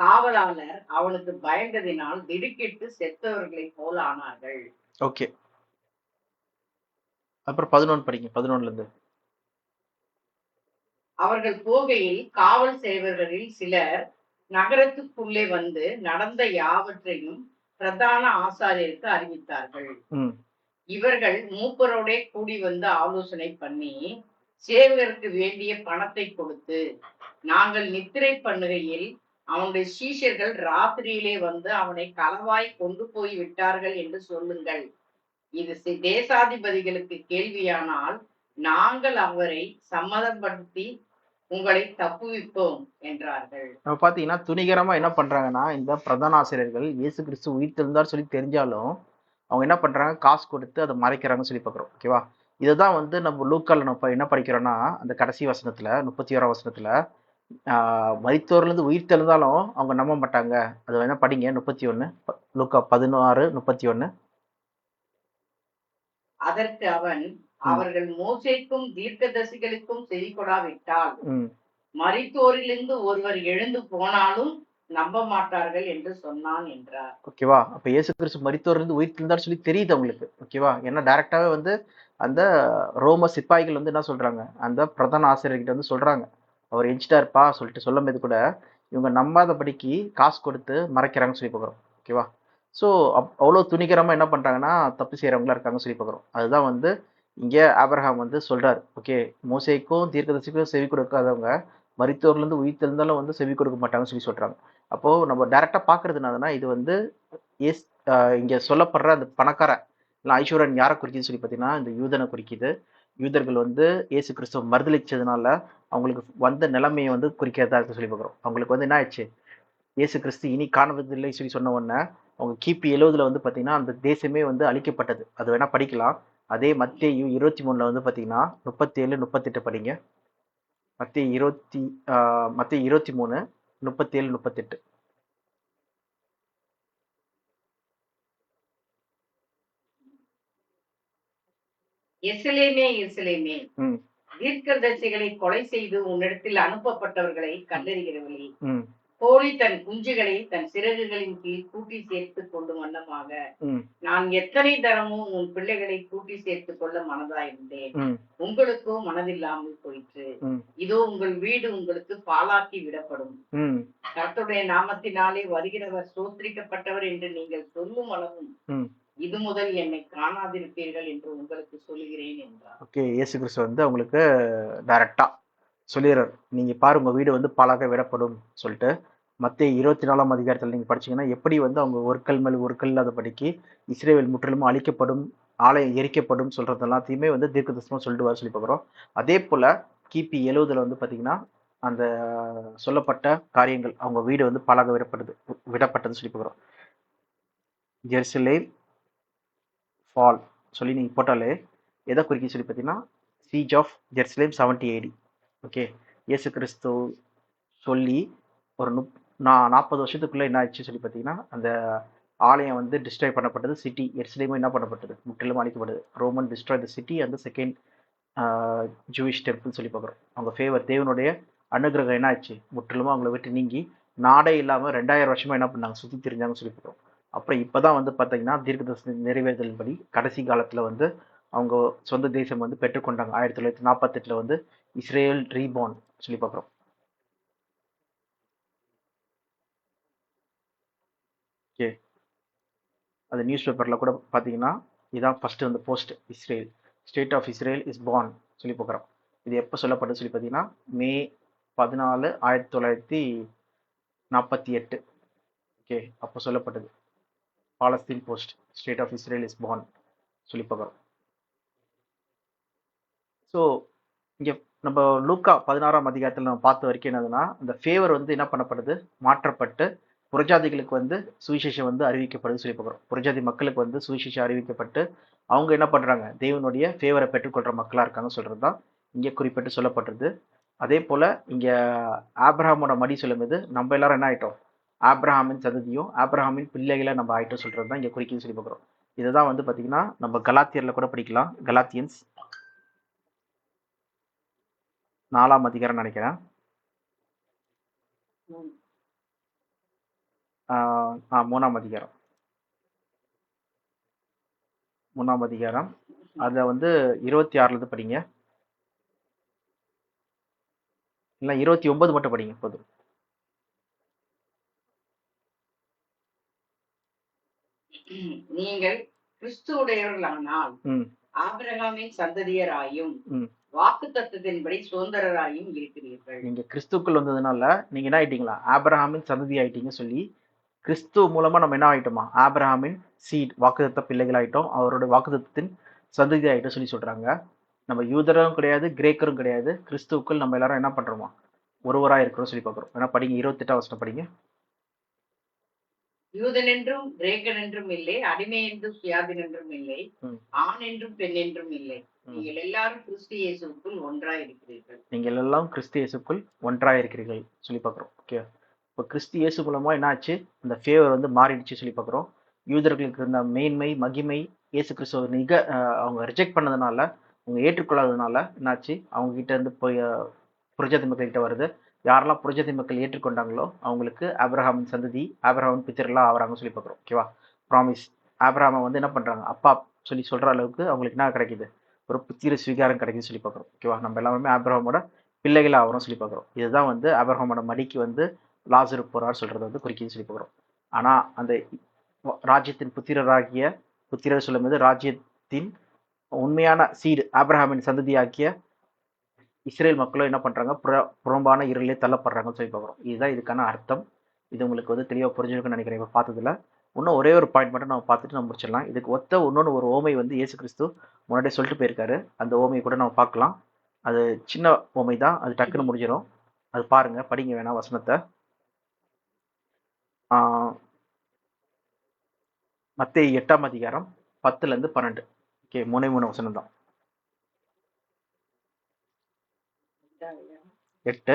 காவலாளர் அவனுக்கு பயந்ததினால் திடுக்கிட்டு செத்தவர்களை போல ஆனார்கள். ஓகே, அப்புறம் 11 படிங்க. 11ல இருந்து. அவர்கள் போகையில் காவல் செய்வர்களில் சிலர் நகரத்துக்குள்ளே வந்து நடந்த யாவற்றையும் பிரதான ஆசாரியருக்கு அறிவித்தார்கள். இவர்கள் மூப்பரோட கூடி வந்து ஆலோசனை பண்ணி சேவகருக்கு வேண்டிய பணத்தை கொடுத்து, நாங்கள் நித்திரை பண்ணுகையில் அவனுடைய சீஷர்கள் ராத்திரியிலே வந்து அவனை களவாய் கொண்டு போய் விட்டார்கள் என்று சொல்லுங்கள். இது தேசாதிபதிகளுக்கு கேள்வியானால் நாங்கள் அவரை சம்மதப்படுத்தி உங்களை தப்புவிப்போம் என்றார்கள். நம்ம பாத்தீங்கன்னா துணிகரமா என்ன பண்றாங்கன்னா, இந்த பிரதான ஆசிரியர்கள் இயேசு கிறிஸ்து உயிர்த்தெழுந்தார் சொல்லி தெரிஞ்சாலும் அவங்க என்ன பண்றாங்க, காசு கொடுத்து அதை மறைக்கிறாங்கன்னு சொல்லி பார்க்குறோம். ஓகேவா? இதுதான் வந்து நம்ம லூக்கால நம்ம என்ன படிக்கிறோம்னா, அந்த கடைசி வசனத்துல 31ஆம் வசனத்துல மரித்தோர்லேருந்து உயிர் தெழுந்தாலும் அவங்க நம்ப மாட்டாங்க. அது வேணா படிங்க. 31 லூக்கா 16:31. அதற்கு அவன், அவர்கள் மோசேக்கும் தீர்க்கதரிசிகளுக்கும் செவி கொடாவிட்டால் மரித்தோரிலிருந்து ஒருவர் எழுந்து போனாலும் நம்ப மாட்டார்கள் என்று சொன்னான் என்றார். ஓகேவா? அப்ப இயேசு கிறிஸ்து மரித்தோரிலிருந்து உயிர் தெழுந்தார் சொல்லி தெரியுது அவங்களுக்கு. ஓகேவா? ஏன்னா டைரக்டாவே வந்து அந்த ரோம சிப்பாய்கள் வந்து என்ன சொல்றாங்க, அந்த பிரதான ஆசிரியர்கிட்ட வந்து சொல்றாங்க, அவர் எஞ்சிட்டாருப்பா சொல்லிட்டு சொல்லும் போது கூட இவங்க நம்பாதபடிக்கு காசு கொடுத்து மறைக்கிறாங்கன்னு சொல்லி பார்க்குறோம். ஓகேவா? ஸோ அவ்வளோ துணிகரமாக என்ன பண்ணுறாங்கன்னா தப்பு செய்கிறவங்களா இருக்காங்கன்னு சொல்லி பார்க்குறோம். அதுதான் வந்து இங்கே ஆபிரகாம் வந்து சொல்கிறார். ஓகே, மோசேக்கும் தீர்க்கதரிசிக்கும் செவி கொடுக்காதவங்க மரித்தோர்லேருந்து உயிர் தெரிந்தாலும் வந்து செவி கொடுக்க மாட்டாங்கன்னு சொல்லி சொல்கிறாங்க. அப்போது நம்ம டைரெக்டாக பார்க்குறதுனாலனா இது வந்து இங்கே சொல்லப்படுற அந்த பணக்கார இல்லை ஐஸ்வர்யன் யாரை குறிக்குதுன்னு சொல்லி பார்த்தீங்கன்னா இந்த யூதனை குறிக்குது. யூதர்கள் வந்து இயேசு கிறிஸ்துவ மறுதளிச்சதுனால அவங்களுக்கு வந்த நிலைமையை வந்து குறிக்கிறதா இருக்கு சொல்லி பார்க்குறோம். அவங்களுக்கு வந்து என்ன ஆயிடுச்சு, இயேசு கிறிஸ்து இனி காணுவதில்லை சொல்லி சொன்ன உடனே அவங்க கிபி 70 வந்து பார்த்தீங்கன்னா அந்த தேசமே வந்து அழிக்கப்பட்டது. அது வேணா படிக்கலாம். அதே மத்தேயு 23 வந்து பார்த்தீங்கன்னா 37, 38 படிங்க. மத்தேயு 23, 37, 38. எருசலேமே எருசலேமே, தீர்க்கதரிசிகளை கொலை செய்து உன்னிடத்தில் அனுப்பப்பட்டவர்களை கண்டறிகிறவர்களே, கோழி தன் குஞ்சுகளை தன் சிறகுகளின் கீழ் கூட்டி சேர்த்து கொள்ளும் வண்ணமாக நான் எத்தனை தரமும் உன் பிள்ளைகளை கூட்டி சேர்த்து கொள்ள மனதாயிருந்தேன், உங்களுக்கோ மனதில்லாமல் போயிற்று. இதோ உங்கள் வீடு உங்களுக்கு பாலாக்கி விடப்படும். கர்த்தருடைய நாமத்தினாலே வருகிறவர் சோத்திரிக்கப்பட்டவர் என்று நீங்கள் சொல்லும் அளவும் இது முதல் என்னை காணாதிருப்பீர்கள் என்று உங்களுக்கு சொல்லுகிறேன் என்றார். ஓகே, இயேசு கிறிஸ்து வந்து அவங்களுக்கு டைரக்டா சொல்லிடுறாரு, நீங்க பாரு உங்க வீடு வந்து பாலாக விடப்படும் சொல்லிட்டு. மத்தேயு 24ஆம் அதிகாரத்தில் நீங்க படிச்சீங்கன்னா எப்படி வந்து அவங்க ஒரு கல் மேல் ஒரு கல் இல்லாதபடிக்கு இஸ்ரேல் முற்றிலும் அழிக்கப்படும், ஆலயம் எரிக்கப்படும் சொல்றது எல்லாத்தையுமே வந்து தீர்க்கதரிசனமா சொல்லிட்டு வர சொல்லி பார்க்குறோம். அதே போல கிபி 70 வந்து பாத்தீங்கன்னா அந்த சொல்லப்பட்ட காரியங்கள் அவங்க வீடு வந்து பாலாக விடப்பட்டதுன்னு சொல்லி பார்க்குறோம். ஜெருசலேம் ஃபால் சொல்லி நீங்கள் போட்டாலே எதை குறிக்க சொல்லி பார்த்தீங்கன்னா சீஜ் ஆஃப் ஜெருசலேம் 70 AD. ஓகே, இயேசு கிறிஸ்து சொல்லி ஒரு 40 வருஷத்துக்குள்ளே என்ன ஆச்சு சொல்லி பார்த்தீங்கன்னா அந்த ஆலயம் வந்து டிஸ்ட்ராய் பண்ணப்பட்டது. சிட்டி எருசலேமும் என்ன பண்ணப்பட்டது, முற்றிலும் அழிக்கப்பட்டது. ரோமன் டிஸ்ட்ராய் த சிட்டி அந்த செகண்ட் ஜூயிஷ் டெம்பிள் சொல்லி பார்க்குறோம். அவங்க ஃபேவர் தேவனுடைய அனுகிரகம் என்ன ஆச்சு, முற்றிலுமா அவங்கள விட்டு நீங்கி நாடே இல்லாமல் 2000 வருஷமா என்ன பண்ணாங்க, சுற்றி தெரிஞ்சாங்கன்னு சொல்லி பார்க்குறோம். அப்புறம் இப்போதான் வந்து பார்த்தீங்கன்னா தீர்க்கதரிசன நிறைவேறுதல் படி கடைசி காலத்தில் வந்து அவங்க சொந்த தேசம் வந்து பெற்றுக்கொண்டாங்க. 1948 வந்து இஸ்ரேல் ரீபார்ன் சொல்லி பார்க்குறோம். ஓகே, அது நியூஸ் பேப்பரில் கூட பார்த்தீங்கன்னா இதான் ஃபர்ஸ்ட் வந்து post, Israel state of Israel is born சொல்லி பார்க்குறோம். இது எப்போ சொல்லப்பட்டது சொல்லி பார்த்தீங்கன்னா மே 14, 1948. ஓகே, அப்போ சொல்லப்பட்டது Palestine post state of Israel is born சொல்லி பார்க்குறோம். ஸோ இங்கே நம்ம லூக்கா 16ஆம் அதிகாரத்தில் நம்ம பார்த்த வரைக்கும் என்னதுன்னா அந்த ஃபேவர் வந்து என்ன பண்ணப்படுது, மாற்றப்பட்டு புறஜாதிகளுக்கு வந்து சுவிசேஷம் வந்து அறிவிக்கப்படுது சொல்லி பார்க்குறோம். புறஜாதி மக்களுக்கு வந்து சுவிசேஷம் அறிவிக்கப்பட்டு அவங்க என்ன பண்ணுறாங்க, தேவனுடைய ஃபேவரை பெற்றுக்கொள்கிற மக்களாக இருக்காங்கன்னு சொல்கிறது தான் இங்கே குறிப்பிட்டு சொல்லப்பட்டிருது. அதே போல் இங்கே ஆபிரகாமோட மடி சொல்லும்போது நம்ம எல்லாரும் என்ன ஆகிட்டோம், ஆப்ரஹாமின் சந்ததியும் ஆப்ரஹாமின் பிள்ளைகளை நம்ம ஆயிட்டு சொல்றது தான் இங்கே குறிக்குன்னு சொல்லி பார்க்குறோம். இதுதான் வந்து பார்த்தீங்கன்னா நம்ம கலாத்தியரில் கூட படிக்கலாம். கலாத்தியன்ஸ் 4ஆம் அதிகாரம் நினைக்கிறேன். 3ஆம் அதிகாரம் 3ஆம் அதிகாரம் அதை வந்து 26லேருந்து படிங்க, இல்லை 29 மட்டும் படிங்க போதும். நீங்கள் கிறிஸ்துவுடையவர்களானால் ம் ஆபிரகாமின் சந்ததியராயும் ம் வாக்கு தத்துவத்தின்படி சுதந்திரராயும் இருக்கிறீர்கள். நீங்க கிறிஸ்துக்குள் வந்ததுனால நீங்க என்ன ஆயிட்டீங்களா? ஆபிரகாமின் சந்ததி ஆயிட்டீங்க சொல்லி கிறிஸ்து மூலமா நம்ம என்ன ஆயிட்டோமா? ஆபிரகாமின் சீட் வாக்குத்தத்த பிள்ளைகள் ஆயிட்டோம், அவரோட வாக்குத்தத்தின் சந்ததி ஆயிட்டோம் சொல்லி சொல்றாங்க. நம்ம யூதரும் கிடையாது, கிரேக்கரும் கிடையாது, கிறிஸ்துவுக்குள் நம்ம எல்லாரும் என்ன பண்றோமா? ஒருவரா இருக்கிறோம் சொல்லி பார்க்குறோம். ஏன்னா படிங்க, 28ஆம் வசனம் படிங்க. யூதன் என்றும் கிரேக்கன் என்றும் இல்லை, அடிமை என்றும் சுயாதீன் என்றும் இல்லை, ஆண் என்றும் பெண் என்றும் இல்லை, நீங்கள் எல்லாரும் கிறிஸ்து இயேசுக்குள் ஒன்றாய் இருக்கிறீர்கள். நீங்கள் எல்லாம் கிறிஸ்து இயேசுக்குள் ஒன்றாய் இருக்கிறீர்கள் சொல்லி பார்க்குறோம். ஓகே, இப்போ கிறிஸ்து இயேசு மூலமா என்ன ஆச்சு? இந்த ஃபேவர் வந்து மாறிடுச்சு சொல்லி பார்க்குறோம். யூதர்களுக்கு இருந்த மேன்மை மகிமை இயேசு கிறிஸ்துவ அவங்க ரிஜெக்ட் பண்ணதுனால, அவங்க ஏற்றுக்கொள்ளாததுனால என்னாச்சு? அவங்க கிட்ட இருந்து போய் புரஜாதி மக்கள் கிட்ட வருது. யாரெல்லாம் புரஜாதி மக்கள் ஏற்றுக்கொண்டாங்களோ அவங்களுக்கு ஆபிரகாமின் சந்ததி, ஆபிரகாமின் பித்தர்களாக ஆகிறாங்கன்னு சொல்லி பார்க்குறோம். ஓகேவா? ப்ராமிஸ். ஆபிரகாமை வந்து என்ன பண்ணுறாங்க? அப்பா சொல்லி சொல்கிற அளவுக்கு அவங்களுக்கு என்ன கிடைக்குது? ஒரு புத்திர ஸ்வீகாரம் கிடைக்குதுன்னு சொல்லி பார்க்குறோம். ஓகேவா? நம்ம எல்லாருமே ஆபிரகாமோட பிள்ளைகளாக ஆகிறோம் சொல்லி பார்க்குறோம். இதுதான் வந்து ஆபிரகாமோட மடிக்கு வந்து லாசரு போறார் சொல்கிறத வந்து குறிக்குதுன்னு சொல்லி பார்க்குறோம். ஆனால் அந்த ராஜ்யத்தின் புத்திரர் சொல்லும்போது ராஜ்யத்தின் உண்மையான சீடு ஆபிரகாமின் சந்ததியாக்கிய இஸ்ரேல் மக்களும் என்ன பண்றாங்க? புறம்பான இருளிலே தள்ளப்படுறாங்கன்னு சொல்லி பார்க்குறோம். இதுதான் இதுக்கான அர்த்தம். இது உங்களுக்கு வந்து தெளிவாக புரிஞ்சிருக்குன்னு நினைக்கிறேன் இப்போ பார்த்ததுல. இன்னும் ஒரே ஒரு பாயிண்ட் மட்டும் நம்ம பார்த்துட்டு நம்ம முடிச்சிடலாம். இதுக்கு ஒத்த இன்னொன்று ஒரு ஓமை வந்து இயேசு கிறிஸ்து முன்னாடியே சொல்லிட்டு போயிருக்காரு. அந்த ஓமையை கூட நம்ம பார்க்கலாம். அது சின்ன ஓமை தான், அது டக்குன்னு முடிஞ்சிடும். அது பாருங்க, படிங்க வேணா வசனத்தை. மத்தேயு 8ஆம் அதிகாரம் 10லேருந்து 12. ஓகே, 3 வசனம் தான். 8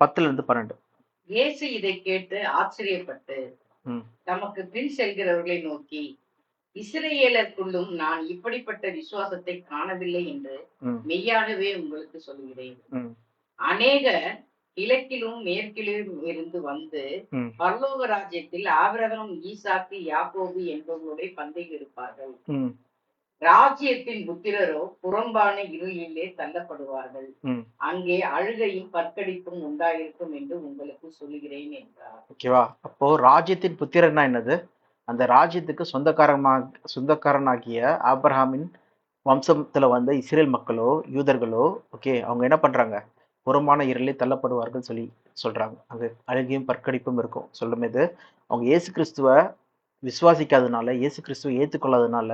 10லேருந்து 12. இயேசு இதை கேட்டு ஆச்சரியப்பட்டு தமக்கு பின் செல்கிறவர்களை நோக்கி, இஸ்ரேலருக்குள்ளும் நான் இப்படிப்பட்ட விசுவாசத்தை காணவில்லை என்று மெய்யாகவே உங்களுக்கு சொல்கிறேன். அநேகர் கிழக்கிலும் மேற்கிலும் இருந்து வந்து பரலோக ராஜ்யத்தில் ஆபிரகாம், ஈசாக்கு, யாக்கோபு என்பவர்களுடைய பந்தையில் இருப்பார்கள். ராஜ்யத்தின் புத்திரரோ புறம்பான இருளிலே தள்ளப்படுவார்கள். அங்கே அழுகையும் பற்கடிப்பும் உண்டாயிருக்கும் என்று உங்களுக்கு சொல்லுகிறேன் என்றார். ஓகேவா? அப்போ ராஜ்யத்தின் புத்திரன்னா என்னது? அந்த ராஜ்யத்துக்கு சொந்தக்காரனாகிய ஆபிரகாமின் வம்சத்துல வந்த இஸ்ரேல் மக்களோ யூதர்களோ, ஓகே, அவங்க என்ன பண்றாங்க? புறமான இருளே தள்ளப்படுவார்கள் சொல்லி சொல்றாங்க. அங்க அழுகையும் பற்கடிப்பும் இருக்கும் சொல்லும்போது, அவங்க இயேசு கிறிஸ்துவ விசுவாசிக்காததுனால, இயேசு கிறிஸ்துவ ஏற்றுக்கொள்ளாததுனால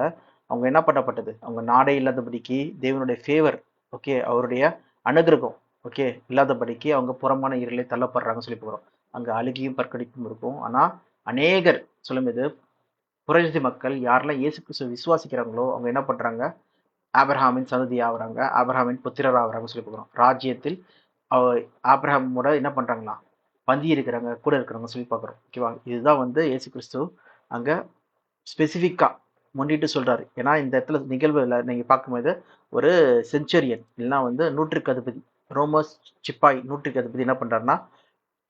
அவங்க என்ன பண்ணப்பட்டது? அவங்க நாடே இல்லாதபடிக்கு, தேவனுடைய ஃபேவர், ஓகே, அவருடைய அனுகிரகம், ஓகே, இல்லாதபடிக்கு அவங்க புறமான இருளே தள்ளப்படுறாங்கன்னு சொல்லி போகிறோம். அங்கே அழுகியும் பற்கடிப்பும் இருக்கும். ஆனால் அநேகர் சொல்லும்போது புரஜாதி மக்கள் யாரெல்லாம் இயேசு கிறிஸ்துவ விசுவாசிக்கிறாங்களோ அவங்க என்ன பண்றாங்க? ஆபிரகாமின் சந்ததி ஆகுறாங்க, ஆபிரகாமின் புத்திரர் ஆகுறாங்க சொல்லி போகிறோம். ராஜ்யத்தில் ஆபிரகாமோட என்ன பண்றாங்களா? பந்தி இருக்கிறாங்க, கூட இருக்கிறாங்க சொல்லி பார்க்குறோம். ஓகேவா? இதுதான் வந்து இயேசு கிறிஸ்து அங்க ஸ்பெசிஃபிக்கா முன்னிட்டு சொல்றாரு. ஏன்னா இந்த இடத்துல நிகழ்வுல நீங்க பார்க்கும்போது ஒரு செஞ்சுரியன் இல்லைன்னா வந்து நூற்றுக்கு அதிபதி, ரோமஸ் சிப்பாய் நூற்றுக்கு அதிபதி என்ன பண்றாருன்னா,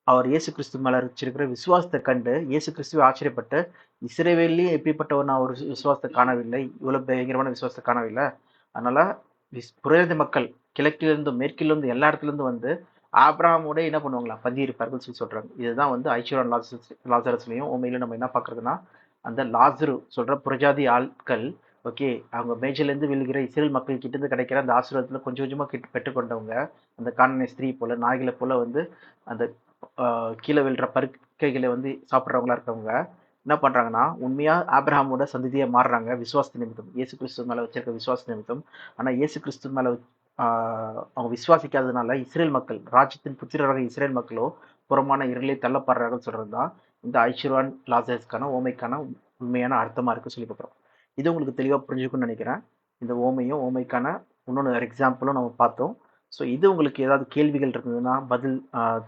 அவர் இயேசு கிறிஸ்து மேல வச்சிருக்கிற விசுவாசத்தை கண்டு இயேசு கிறிஸ்துவை ஆச்சரியப்பட்டு, இஸ்ரவேலையும் எப்படிப்பட்டவர் நான் ஒரு விசுவாசத்தை காணவில்லை, இவ்வளவு பயங்கரமான விசுவாசத்தை காணவில்லை, அதனால புரஜாதி மக்கள் கிழக்கிலிருந்து மேற்கிலிருந்து எல்லா இடத்துல இருந்து வந்து ஆபிரகாமோட என்ன பண்ணுவாங்களா? பந்தி இருப்பார்கள் சொல்லி சொல்றாங்க. இதுதான் வந்து ஐஸ்வர்யன் லாசரஸ்லையும் உண்மையில நம்ம என்ன பார்க்கறதுன்னா, அந்த லாசரு சொல்ற புரஜாதி ஆட்கள், ஓகே, அவங்க மேஜிலேருந்து விழுகிற இஸ்ரேல் மக்கள் கிட்ட இருந்து கிடைக்கிற அந்த ஆசீர்வாதத்துல கொஞ்சம் கொஞ்சமா பெற்றுக்கொண்டவங்க, அந்த காணனை ஸ்திரீ போல நாய்களை போல வந்து அந்த கீழே விழுற பருக்கைகளை வந்து சாப்பிட்றவங்களா இருக்கவங்க என்ன பண்றாங்கன்னா, உண்மையா ஆபிரகாமோட சந்ததியை மாறுறாங்க விசுவாச நிமித்தம், இயேசு கிறிஸ்து மேல வச்சிருக்க விசுவாச நிமித்தம். ஆனா இயேசு கிறிஸ்து மேல அவங்க விசுவாசிக்காததுனால இஸ்ரேல் மக்கள், ராஜ்யத்தின் புத்திரராக இஸ்ரேல் மக்களோ புறமான இருளே தள்ளப்படுறாங்கன்னு சொல்றதுதான் இந்த ஐஸ்வர்யான் லாசரஸ்க்கான ஓமைக்கான உண்மையான அர்த்தமா இருக்கு சொல்லி பார்க்குறோம். இது உங்களுக்கு தெளிவாக புரிஞ்சுக்குன்னு நினைக்கிறேன். இந்த ஓமையும் ஓமைக்கான இன்னொன்று எக்ஸாம்பிளும் நம்ம பார்த்தோம். ஸோ இது உங்களுக்கு ஏதாவது கேள்விகள் இருந்ததுன்னா, பதில்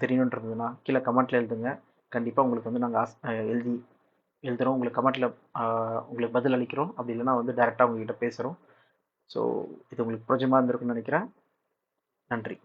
தெரியணுன்னு இருந்ததுன்னா கீழே கமெண்ட்ல எழுதுங்க. கண்டிப்பாக உங்களுக்கு வந்து நாங்கள் எழுதுகிறோம். உங்களுக்கு கமெண்ட்டில் உங்களுக்கு பதில் அளிக்கிறோம். அப்படி இல்லைன்னா வந்து டைரெக்டாக உங்ககிட்ட பேசுகிறோம். ஸோ இது உங்களுக்கு பிரோஜனமாக இருந்திருக்குன்னு நினைக்கிறேன். நன்றி.